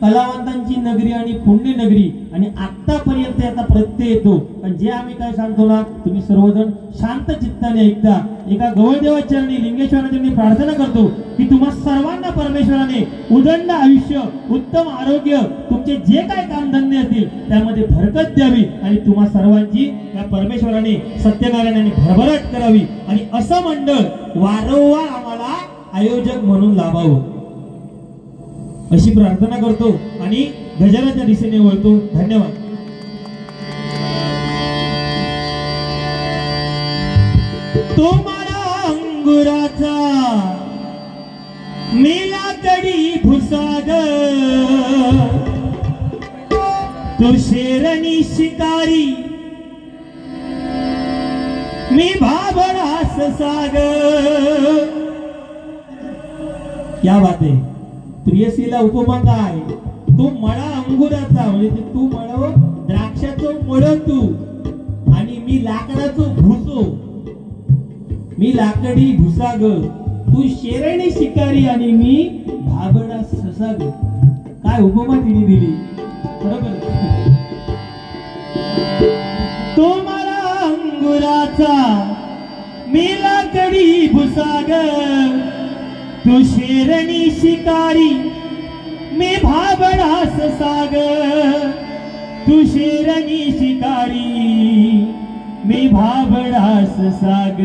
कलावंतांची नगरी आणि पुण्य नगरी. आणि आतापर्यंत याचा प्रत्यय येतो. पण जे आम्ही काय सांगतो ना, तुम्ही सर्वजण शांत चित्ताने ऐकता. एका गवळदेवाचरणी लिंगेश्वराचरणी प्रार्थना करतो की तुम्हा सर्वांना परमेश्वराने उदंड आयुष्य, उत्तम आरोग्य, तुमचे जे काय कामधंदे असतील त्यामध्ये भरकत द्यावी आणि तुम्हा सर्वांची या परमेश्वराने सत्यनारायणाने भरभराट करावी आणि असं मंडळ वारंवार आम्हाला आयोजक म्हणून लाभावं अशी प्रार्थना करतो आणि गजानाच्या दिशेने वळतो. धन्यवाद. तो मला अंगुराचा मेला कडी भुसाग, तो शेरणी शिकारी मी भाबडास साग. क्या बात आहे. प्रियसीला उपमा काय, तू मळा अंगुराचा म्हणजे तू मळव द्राक्षाचं मळ तू आणि मी लाकडाचं भुसो, मी लाकडी भुसाग, तू शेरणी शिकारी आणि मी भाबडा ससाग. काय उपमा तिने दिली. बरोबर. तो मला अंगुराचा मी लाकडी भुसाग, तू शेरणी शिकारी मी भाबडास साग, तू शेरणी शिकारी मी भाबडास साग.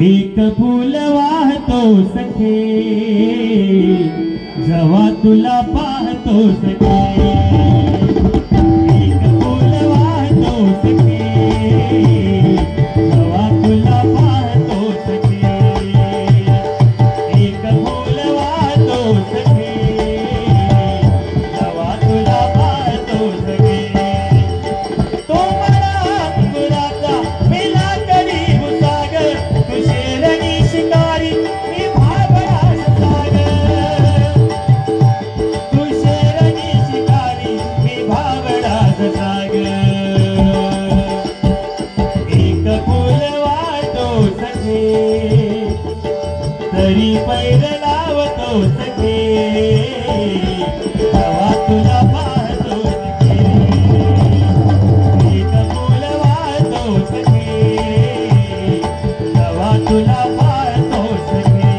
एक फूल वाहतो सखे जेव्हा तुला पाहतो सखे, एक फूल वाहतो सखे जेव्हा तुला पाहतो सखे, एक फूल वाहतो सखे जेव्हा तुला पाहतो सखे. तो मला अंगुराचा मेला कडी भुसाग, तू शेरणी शिकारी मी भाबडास साग, तू शेरणी शिकारी मी भाबडास साग. एक फूल वाहतो सखे तरी पैर लावतो सखे जेव्हा तुला पाहतो सखे, एक फूल वाहतो सखे जेव्हा तुला पाहतो सखे,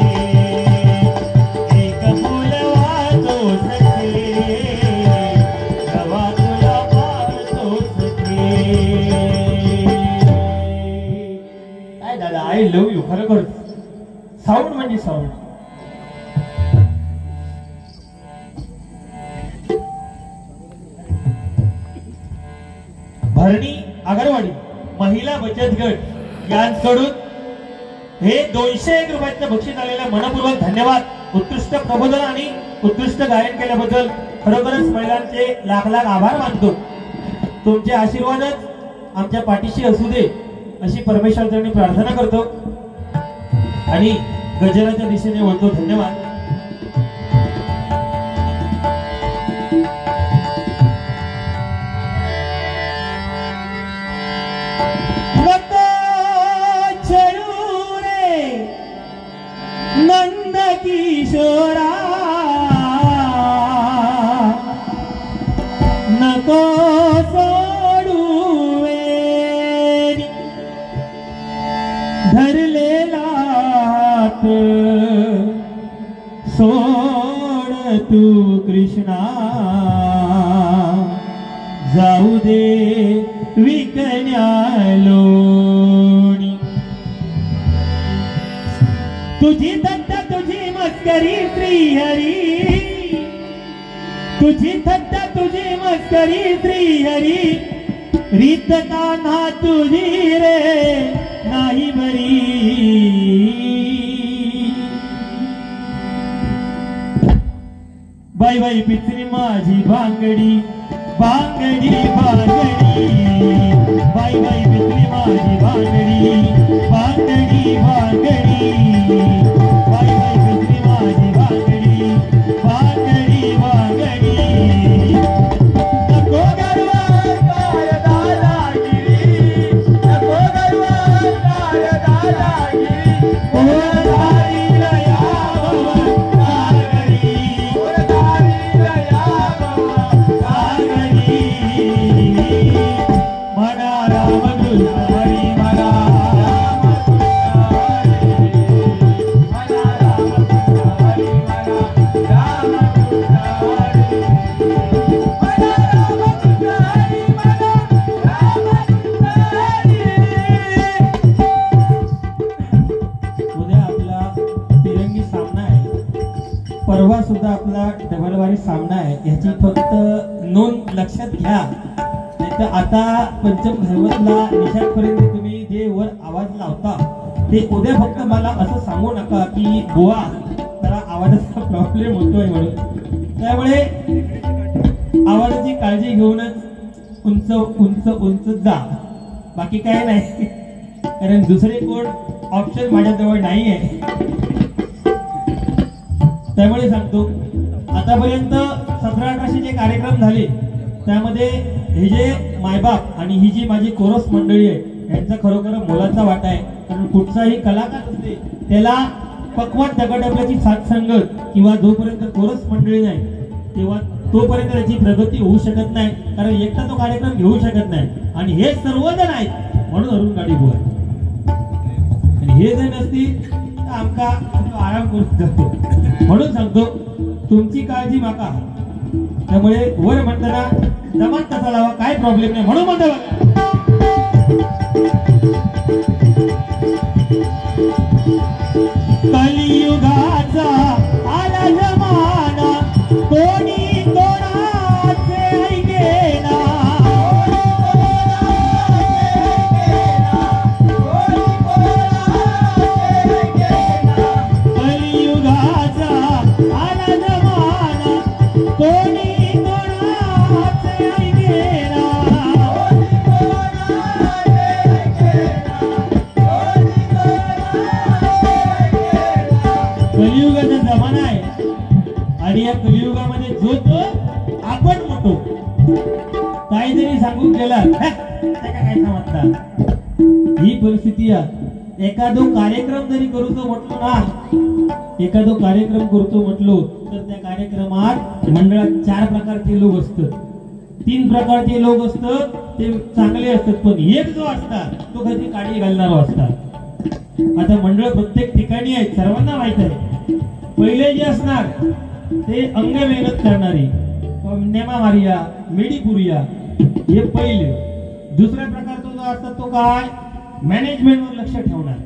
एक फूल वाहतो सखे जेव्हा तुला पाहतो सखे. काय दादा, आय लव्ह यू. खरोखर साऊंड म्हणजे साऊंड. भरणी आगरवाडी महिला बचत गट यांकडून हे 201 रुपयाचं बक्षीस आलेलं मनपूर्वक धन्यवाद. उत्कृष्ट प्रबोधन आणि उत्कृष्ट गायन केल्याबद्दल खरोखरच महिलांचे लाख लाख आभार मानतो. तुमचे आशीर्वादच आमच्या पाठीशी असू दे अशी परमेश्वराचरणी प्रार्थना करतो आणि गजराच्या दिशेने वळतो. धन्यवाद. नको छळू रे नंद किशोरा नको सोडू वेणी धरलेला हात सोड तू कृष्णा जाऊ दे विकण्या लोणी तुझी दत्त तुझी मस्करी श्रीहरी तुझी थट्ट तुझी मस्करी श्रीहरी रीत कान्हा तुझी रे नाही बरी बाई बाई पित्री माझी भांगडी भांगडी भांगडी बाई बाई पित्री माझी भांगडी भांगडी भांगडी बाई बाई पित्री माझी भांगडी भांगडी भांगडी नको गरवा काय दादागिरी नको गरवा काय दादागिरी ओ दारीला या परवा सुद्धा आपला डबलवारी सामना आहे याची फक्त नोंद लक्षात घ्या नाहीतर आता पंचम भैरवतला निशापर्यंत तुम्ही जे वर आवाज लावता ते उद्या फक्त मला असं सांगू नका की बुवा जरा आवाजाचा प्रॉब्लेम होतोय म्हणून त्यामुळे आवाजाची काळजी घेऊनच उंच उंच उंच जा बाकी काय नाही कारण दुसरे कोण ऑप्शन माझ्याजवळ नाही आहे त्यामुळे सांगतो आतापर्यंत 1700-1800 जे कार्यक्रम झाले त्यामध्ये हे जे मायबाप आणि ही जी माझी कोरस मंडळी आहे यांचा खरोखर मोलाचा वाटा आहे कारण कुठचाही कलाकार असते त्याला पक्वान दगडबल्याची साथ संगत किंवा जोपर्यंत कोरस मंडळी नाही तेव्हा तोपर्यंत त्याची प्रगती होऊ शकत नाही कारण एकटा तो कार्यक्रम घेऊ शकत नाही आणि हे सर्वजण आहेत म्हणून अरुण गाडी बुवा आणि हे जर नसतील तर आमका आराम करू जातो म्हणून सांगतो तुमची काळजी माका त्यामुळे वर म्हणताना जमान तसा लावा काय प्रॉब्लेम नाही म्हणून म्हणतो कलियुगाचा आला जमाना कोणी कोणाचे ऐकेना कलियुगाचा आला जमाना कोणी कोणाचे ऐकेना कलियुगाचा जमाना आहे आणि या कलियुगामध्ये जो तो आपण मोठो काही जरी सांगून गेला काय समजता ही परिस्थिती आहे एखादो कार्यक्रम जरी करूचो म्हटलो ना एखादो कार्यक्रम करतो म्हटलो तर त्या कार्यक्रमात मंडळात 4 प्रकारचे लोक असतात 3 प्रकारचे लोक असतात ते चांगले असतात पण एक जो असतात तो कधी काळी घालणारा असतात आता मंडळ प्रत्येक ठिकाणी आहेत सर्वांना माहित आहे पहिले जे असणार ते अंग मेहनत करणारे नेमा मारिया मेडीपुरिया हे पहिले दुसऱ्या प्रकारचा जो असतात तो काय मॅनेजमेंटवर लक्ष ठेवणार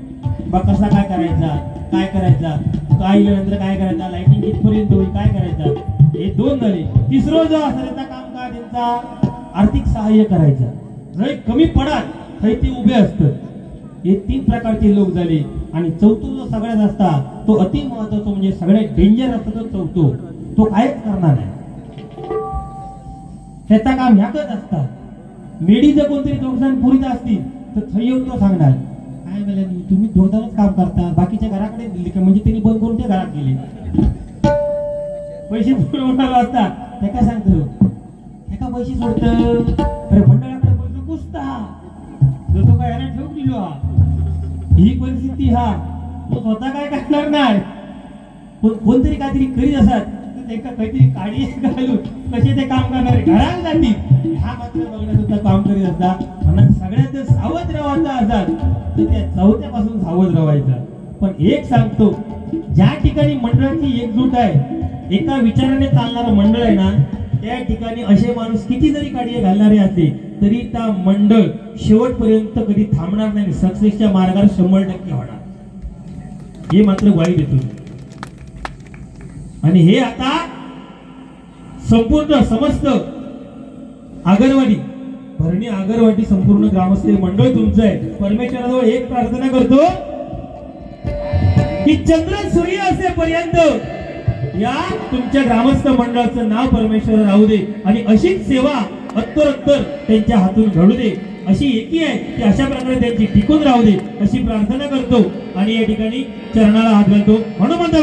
बा कसा काय करायचा काय नंतर काय करायचा लाइटिंग कितपर्यंत होईल काय करायचा हे 2 झाले तिसरं जो असतात त्याचा काम काय त्यांचा आर्थिक सहाय्य करायचा जरी कमी पडाल तरी ते उभे असतात हे 3 प्रकारचे लोक झाले आणि चौथं जो सगळ्यात असता तो अति महत्वाचा म्हणजे सगळ्यात डेंजर असतो तो चौथो तो कायच करणार नाही त्याचा काम ह्याकच असतात मेडी जर कोणतरी 2 जण पुरीत असतील तर थई येऊन तो सांगणार काय मला तुम्ही 2 जणच काम करता बाकीच्या घराकडे दिली का म्हणजे त्यांनी बंद करून त्या घरात गेले पैसे पुरवणार असतात त्या काय सांगतो एका पैसे सोडत अरे मंडळाकडे पैसे पुसता जो तो तो काय याला ठेवून दिलो हा ही परिस्थिती हा तो स्वतः काय करणार नाही पण कोणतरी काहीतरी करीत असतात एका काहीतरी काडी घालून कसे ते काम करणारे घरात जातील हा मात्र बघण्यात सुद्धा काम करीत असतात म्हणून सगळ्यात सावध राहायचं असतात तर त्या चौथ्यापासून सावध राहायचं पण एक सांगतो ज्या ठिकाणी मंडळाची एकजूट आहे एका विचाराने चालणारं मंडळ आहे ना त्या ठिकाणी असे माणूस किती जरी काडी घालणारे असते तरी त्या मंडळ शेवटपर्यंत कधी थांबणार नाही सक्सेसच्या मार्गावर 100% होणार हे मात्र ग्वाही देतो आणि हे आता संपूर्ण समस्त आगरवाडी भरणी आगरवाडी संपूर्ण ग्रामस्थ मंडळ तुमचं आहे परमेश्वराजवळ एक प्रार्थना करतो की चंद्र सूर्य असेपर्यंत या तुमच्या ग्रामस्थ मंडळाचं नाव परमेश्वर राहू दे आणि अशीच सेवा उत्तरोत्तर त्यांच्या हातून घडू दे अशी एकी आहे की अशा प्रकारे त्यांची टिकून राहू दे अशी प्रार्थना करतो आणि या ठिकाणी चरणाला हात घालतो म्हणून म्हणतो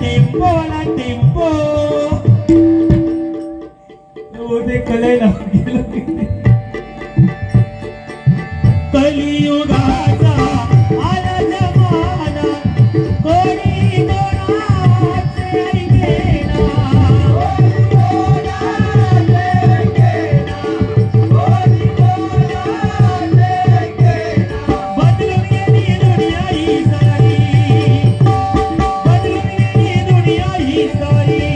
टेम्पो वाला टेम्पो ते कले ना कलियुगाचा आला जमाना कोणी कोणाचे ऐकेना बदलून गेली दुनिया ही सारी बदलून गेली दुनिया ही सारी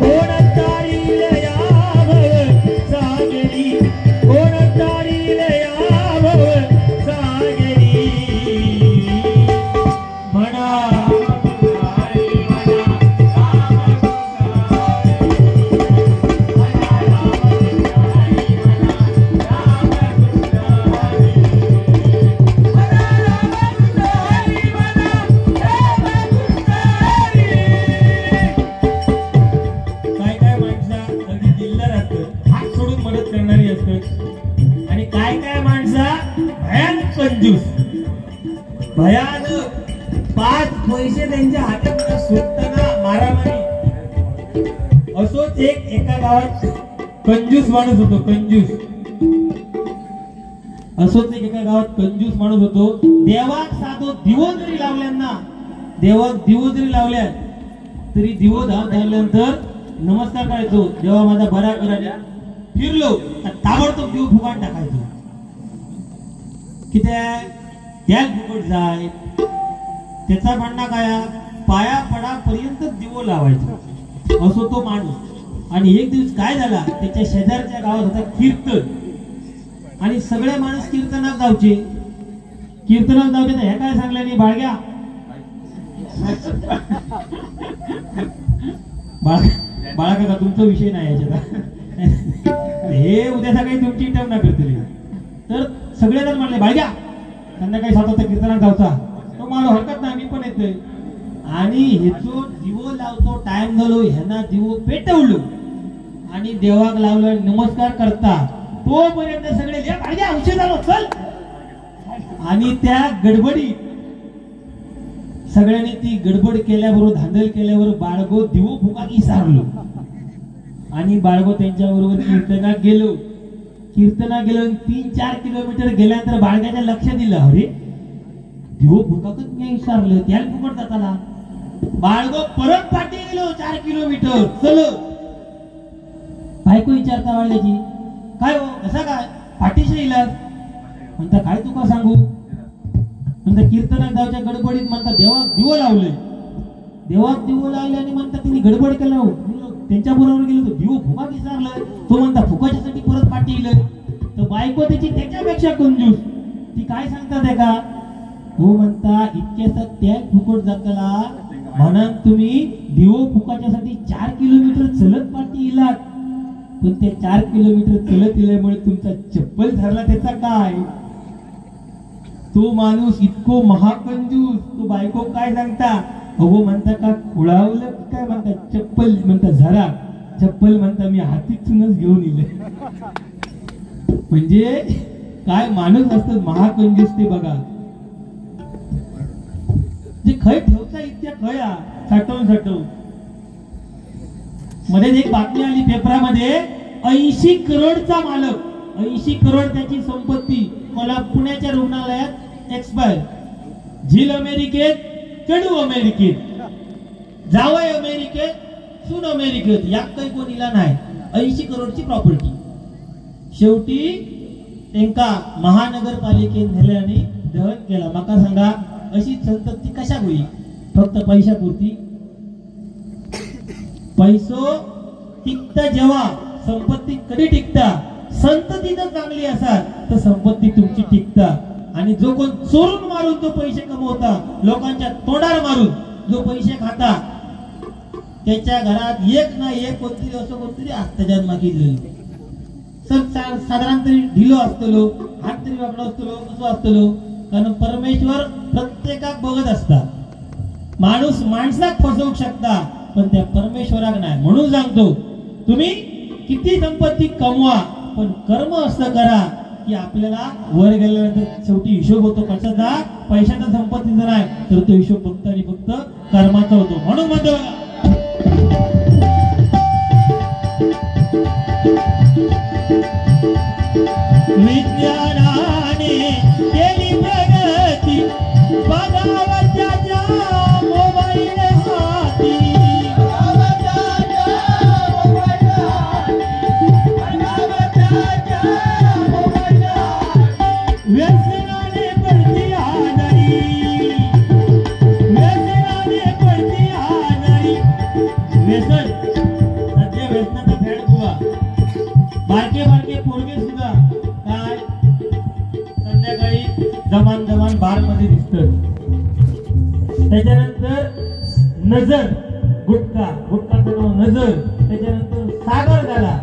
कोण तारील यावं सागरी कोण तारील यावं सागरी म्हणा काय काय माणसं अगदी दिलदार असतात हात सोडून मदत करणारी असतात आणि काय काय माणसं भयानक कंजूस भयानक 5 पैसे त्यांच्या हातात सुटताना मारामारी असोच एका गावात कंजूस माणूस होतो कंजूस असोच एका गावात कंजूस माणूस होतो देवाक साधो दिवो जरी लावल्यांना देवाक दिवो जरी लावल्या तरी दिवो धावल्यानंतर नमस्कार करायचो जेव्हा माझा बरा करायला फिरलो तर ताबडतोब दिवो फुकाट टाकायचो त्या फुकट जाय त्याचा म्हणणं काय पाया पडापर्यंत दिवो लावायचा असो तो माणूस आणि एक दिवस काय झाला त्याच्या शेजारच्या गावात होता कीर्तन आणि सगळे माणूस कीर्तनात जाऊचे तर ह्या काय सांगल्या नाही बाळग्या बाळा काका तुमचा विषय नाही याच्यात हे उद्या सकाळी तुमची टर्म ना करतील तर सगळे जण म्हणले बाळग्या त्यांना काही सातवता कीर्तनात जाऊचा तो मला हरकत नाही मी पण येतोय आणि हेचो दिवो लावतो टाइम झालो ह्यांना दिवो पेटवलो आणि देवाक लावलं नमस्कार करता तोपर्यंत सगळे बाळग्या औषध झालो चल आणि त्या गडबडीत सगळ्यांनी ती गडबड केल्याबरोबर धांदल केल्याबरोबर बाळगो दिवो फुका विसरलो आणि बाळगो त्यांच्या बरोबर कीर्तनात गेलो 3-4 किलोमीटर गेल्यानंतर बाळगाच्या लक्ष दिलं अरे दिवो फुकाकच मी विसरलं त्याला फुकट जाताना बाळगो परत पाठी गेलो 4 किलोमीटर चल बायको विचारता बाळगाची काय हो कसा काय पाठीशी इलाज म्हणता काय तुका सांगू म्हणता कीर्तनात जाऊच्या गडबडीत म्हणता देवाक दिवो लावले आणि म्हणता तिने गडबड केलं त्यांच्या बरोबर गेलो तो दिवो फुका विसरलं तो म्हणता फुकाच्यासाठी परत पाठी इलं तर बायको त्याची त्याच्यापेक्षा कंजूस ती काय सांगतात आहे का हो म्हणता इतक्याचा त्याग फुकट जातला म्हणून तुम्ही दिवो फुकाच्यासाठी 4 किलोमीटर चलत पाठी इलात पण ते 4 किलोमीटर चलत इल्यामुळे तुमचा चप्पल धरला त्याचा काय तो माणूस इतको महाकंजूस तो बायको काय सांगता अहो म्हणता का खुळावलं काय म्हणता चप्पल म्हणता झरा चप्पल म्हणता मी हातीतूनच घेऊन इले म्हणजे काय माणूस असतं महाकंजूस ते बघा जे खय ठेवता इतक्या खया साठवून मध्ये एक बातमी आली पेपरामध्ये, 80 करोडचा मालक, 80 करोड त्याची संपत्ती, मला पुण्याच्या रुग्णालयात एक्सपायर, झील अमेरिकेत, चडू अमेरिकेत, जावय अमेरिकेत, सून अमेरिकेत, या काही कोणीला नाही, 80 करोडची प्रॉपर्टी. शेवटी त्यांका महानगरपालिकेत नेल्याने दहन केला. माका सांगा अशी संपत्ती कशा होई? फक्त पैशापुरती. पैसो टिकता जेव्हा, संपत्ती कधी टिकता? संतती जर चांगली असाल तर संपत्ती तुमची टिकता. आणि जो कोण चोरून मारून जो पैसे कमवता, लोकांच्या तोंडार मारून जो पैसे खाता, त्याच्या घरात एक ना एक कोणतरी असं कोणतरी अत्याचार मागितलेली. साधारण तरी ढिलो असतलो, हात तरी वाकडो असतलो, कसो असतलो. कारण परमेश्वर प्रत्येकाक बघत असता. माणूस माणसाक फसवू शकता पण त्या परमेश्वराक नाही. म्हणून सांगतो, तुम्ही किती संपत्ती कमवा पण कर्म असं करा की आपल्याला वर गेल्यानंतर शेवटी हिशोब होतो कशाचा? पैशाचा, संपत्तीचा नाही, तर तो हिशोब फक्त आणि फक्त कर्माचा होतो. म्हणून म्हणतो बघा, विज्ञानाने केली प्रगती, बघावं त्याच्या मोबाईल हाती. व्यसनाने पडती आजारी, व्यसनाने पडती आजारी. व्यसन, सध्या व्यसनाचा फॅड बुवा. बारके बारके पोरगे सुद्धा काय संध्याकाळी जमान बार मध्ये दिसत. त्याच्यानंतर नजर, गुटखाचं नजर, त्याच्यानंतर सागर झाला.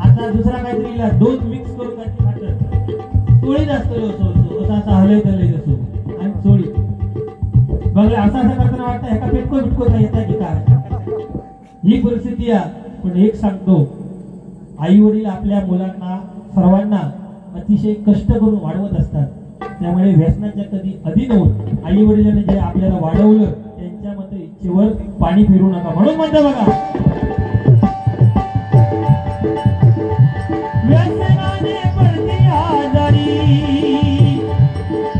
आता दुसरा काहीतरी दोन मिक्स करून काहीतरी खातात. चोळीत असतो असा हलत असो आणि चोळी बघा. असं करताना वाटतं एका पेटको काय येता की काय, ही परिस्थिती आहे. पण एक सांगतो, आई वडील आपल्या मुलांना सर्वांना अतिशय कष्ट करून वाढवत असतात. त्यामुळे व्यसनाच्या कधी अधीन होऊन आई वडिलांनी जे आपल्याला वाढवलं त्यांच्या मते इच्छेवर पाणी फिरू नका. म्हणून म्हणतो बघा, व्यसनाने पडती आजारी,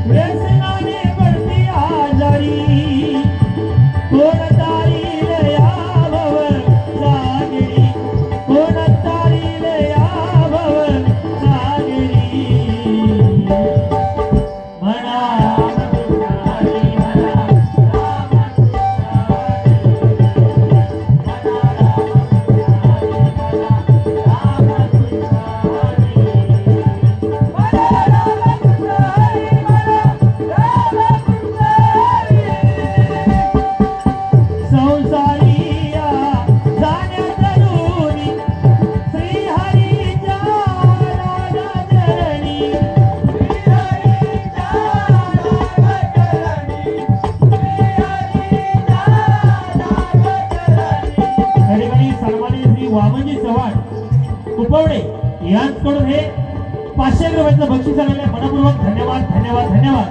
व्यसनाने पडती आजारी. कोण तारील यावव जागेरी, कोण तारील यावव जागेरी. यांकडून हे 500 रुपयाचं बक्षीस आलेलं आहे. मनपूर्वक धन्यवाद धन्यवाद धन्यवाद.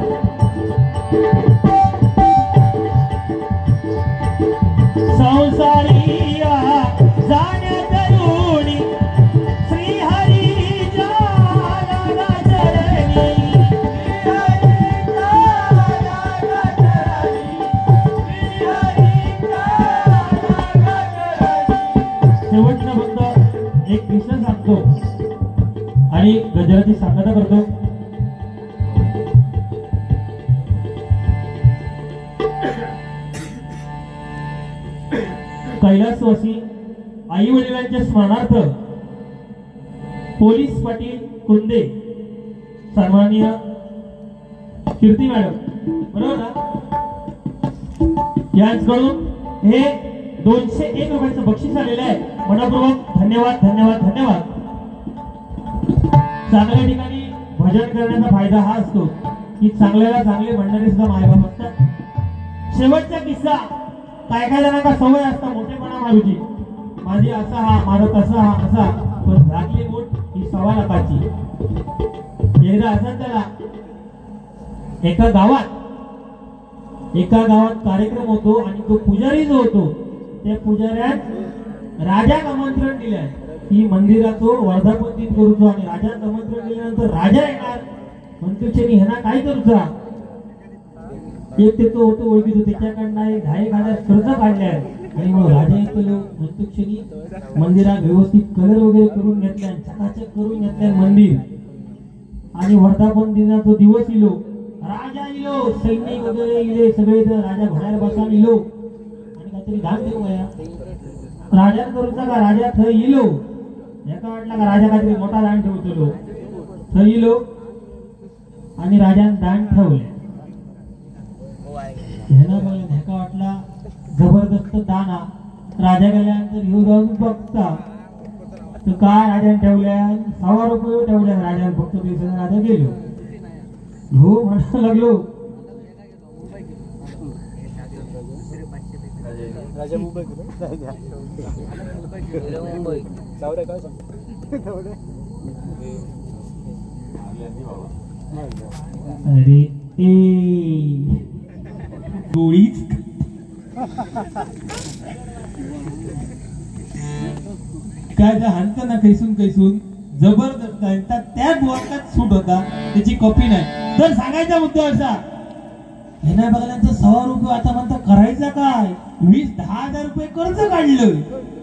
संसारी जाण्या तरुणी श्री हरी जाना चरणी, शेवटचा फक्त एक किस्सा सांगतो आणि गजराची सांगता करतो. कैलासवासी आई वडिलांच्या स्मरणार्थ पोलीस पाटील कुंदे, सन्माननीय कीर्ती मॅडम, बरोबर ना, यांच्याकडून हे 201 रुपयाचं बक्षीस आलेलं आहे. मनपूर्वक धन्यवाद धन्यवाद धन्यवाद. चांगल्या ठिकाणी भजन करण्याचा फायदा हा असतो की चांगल्याला चांगले म्हणणारे सुद्धा मायबाप असतात. शेवटचा किस्सा, काय काय जणांना सवय असता मोठेपणा मारूची, माझी असा हा, माझा तसा हा, असा, पण झाकली बोट ही 1.25 लाखाची. एकदा असं त्याला एका गावात कार्यक्रम होतो आणि तो पुजारी जो होतो त्या पुजाऱ्यात राजाक आमंत्रण दिलं की मंदिराचो वर्धापन दिन करूचो आणि राजाक आमंत्रण दिल्यानंतर राजा येणार मंत्रीचे ह्यांना काय करूचा एक ते तो होतो ओळखीतो त्याच्याकडनं एक 10,000 कर्ज काढले आणि मग राजा येतो मंत्रीक्षणी मंदिरात व्यवस्थित कलर वगैरे करून घेतल्या चकाचक करून घेतल्या मंदिर आणि वर्धापन दिनाचा दिवस इलो राजा इलो सैनिक वगैरे इले सगळे राजा घोड्यावर बसून इलो आणि काहीतरी दान देऊ गया राजा करूचा का राजा थंय इलो एका वाटला का राजा काहीतरी मोठा दान ठेवतो थंय इलो आणि राजाने दान ठेवले ह्याला बघले एका वाटला जबरदस्त दाना राजा गेल्यानंतर ह्यो जाऊन बघता तर काय राजाने ठेवल्या 100 रुपये ठेवल्या राजाने फक्त दिवसाने राजा गेलो हो म्हणायला लागलो अरे गोळीच काय हाणत ना कैसून जबरदस्त आहे त्या बोर्डात सूट होता त्याची कॉपी नाही तर सांगायचा मुद्दा असा हे नाही बघल्यानंतर 100 रुपये आता म्हणता करायचा काय 10,000 रुपये कर्ज काढलं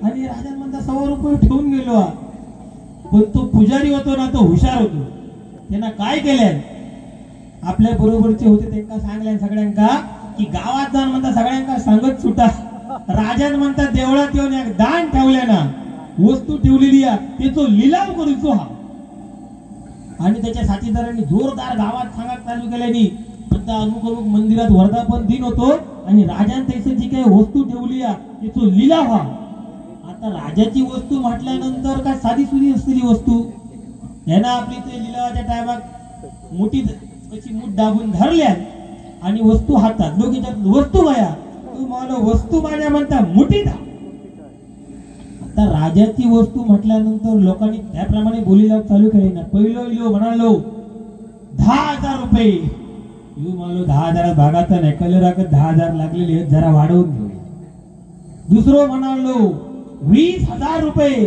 आणि राजा म्हणता 100 रुपये ठेवून गेलो पण तो पुजारी होतो ना तो हुशार होतो त्यांना काय केलं आपल्या बरोबरचे होते त्यांना सांगल्या सगळ्यांका की गावात जाऊन म्हणता सगळ्यांका सांगत सुटा राजान म्हणता देवळात येऊन एक दान ठेवल्या ना वस्तू ठेवलेली आहे त्याचा लिलाव करूचो हा आणि त्याच्या साथीदारांनी जोरदार गावात सांगत चालू केल्यानी म्हणता अमुक मंदिरात वर्धापन दिन होतो आणि राजान त्याची जी काही वस्तू ठेवली आहे त्याचा लिलाव हा आता राजाची वस्तू म्हटल्यानंतर काय साधी सुधी असलेली वस्तू ह्यानं आपली ते लिलावाच्या टायमात मोठी त्याची मूठ दाबून धरल्या आणि वस्तू हातात दोघीच्या वस्तू गया तू मला वस्तू माझ्या म्हणता मुठीत आता राजाची वस्तू म्हटल्यानंतर लोकांनी त्याप्रमाणे बोलीला चालू केली ना पहिलो इलो म्हणालो 10,000 रुपये येऊ मला 10,000 भागात नाही कलराकत 10,000 लागलेले आहेत जरा वाढवून घेऊ दुसरो म्हणालो 20,000 रुपये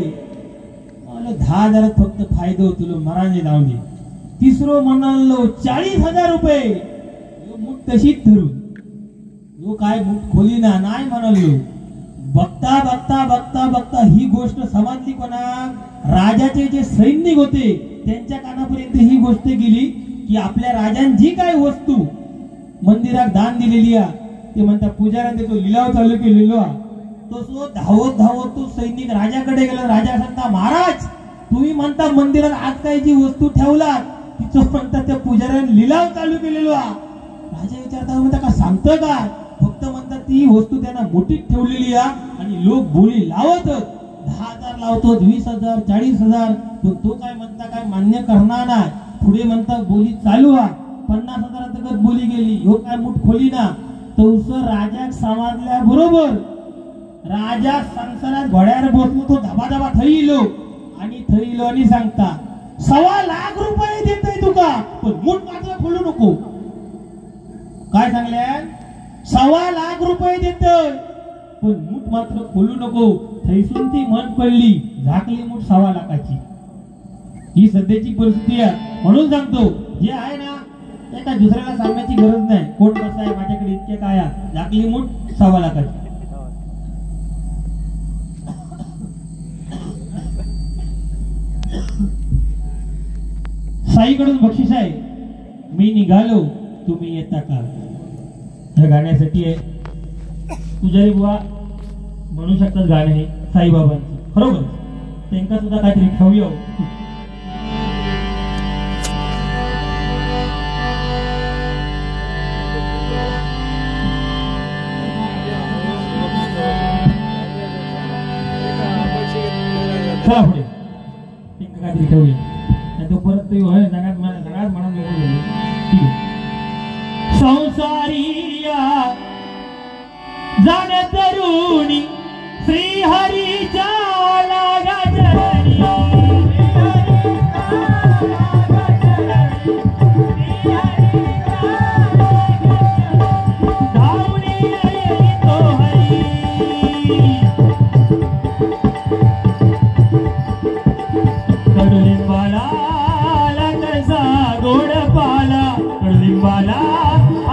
मला 10,000 फक्त फायदो तुला मराने लावले तिसरो म्हणालो 40,000 रुपये मूठ तशीच धरून यो काय मूठ खोली ना नाही म्हणालो बघता बघता बघता बघता ही गोष्ट समजली कोणा राजाचे जे सैनिक होते त्यांच्या कानापर्यंत ही गोष्ट गेली की आपल्या राजान जी काय वस्तू मंदिरात दान दिलेली आहे ते म्हणता पुजाऱ्याने तो लिलाव चालू केलेलो तो सो धावत धावत तो सैनिक राजाकडे गेला राजा सांगता महाराज तुम्ही म्हणता मंदिरात आज काय जी वस्तू ठेवला तिचं म्हणता त्या पुजाऱ्याने लिलाव चालू केलेलो राजा विचारता म्हणता का सांगतं का फक्त म्हणतात ती वस्तू त्यांना मोठीत ठेवलेली आहे आणि लोक बोली लावतच 10,000 लावतो 20,000 40,000 पण तो काय म्हणता काय मान्य करणार नाही पुढे म्हणता बोली चालू आहे 50,000 तक बोली गेली ह्यो काय मुठ खोली ना तौस राजा समाजल्या बरोबर राजा संसारात घोड्यावर बसलो तो धबाधबा थईलो आणि सांगता 1.25 लाख रुपये देतोय तुका पण मुठ मात्र खोलू नको काय सांगल्या 1.25 लाख रुपये देतोय पण मूठ मात्र खोलू नको थैसून ती मन पडली झाकली मूठ 1.25 लाखाची ही सध्याची परिस्थिती आहे म्हणून सांगतो जे आहे ना ते काय दुसऱ्याला सांगण्याची गरज नाही कोण कसं आहे माझ्याकडे इतके काय झाकली मूठ 1.25 लाखाची साईकडून बक्षीस आहे मी निघालो तुम्ही येता का या गाण्यासाठी आहे पुजारी बुवा म्हणू शकतात गाणं हे साईबाबांचं बरोबर त्यांना सुद्धा काहीतरी ठेवूया पुढे त्यांना काहीतरी ठेवूया नाही तो परत ते जगात म्हणा ठीक आहे संसारिया जाण तरुणी श्री हरीच्या लागा चरणी धावणी तो हरी कडुलिंबाला आला कसा गोड पाला कडुलिंबाला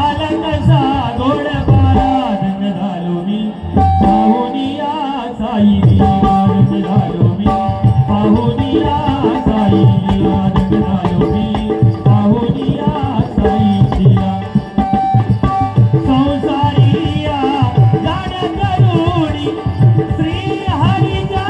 आला कसा गोड पाला रंग झालो मी पाहुनिया साईला रंग झालो मी पाहुनिया साईला रंग झालो मी पाहुनिया साईला संसारिया गाण्या करुणी श्री हरीच्या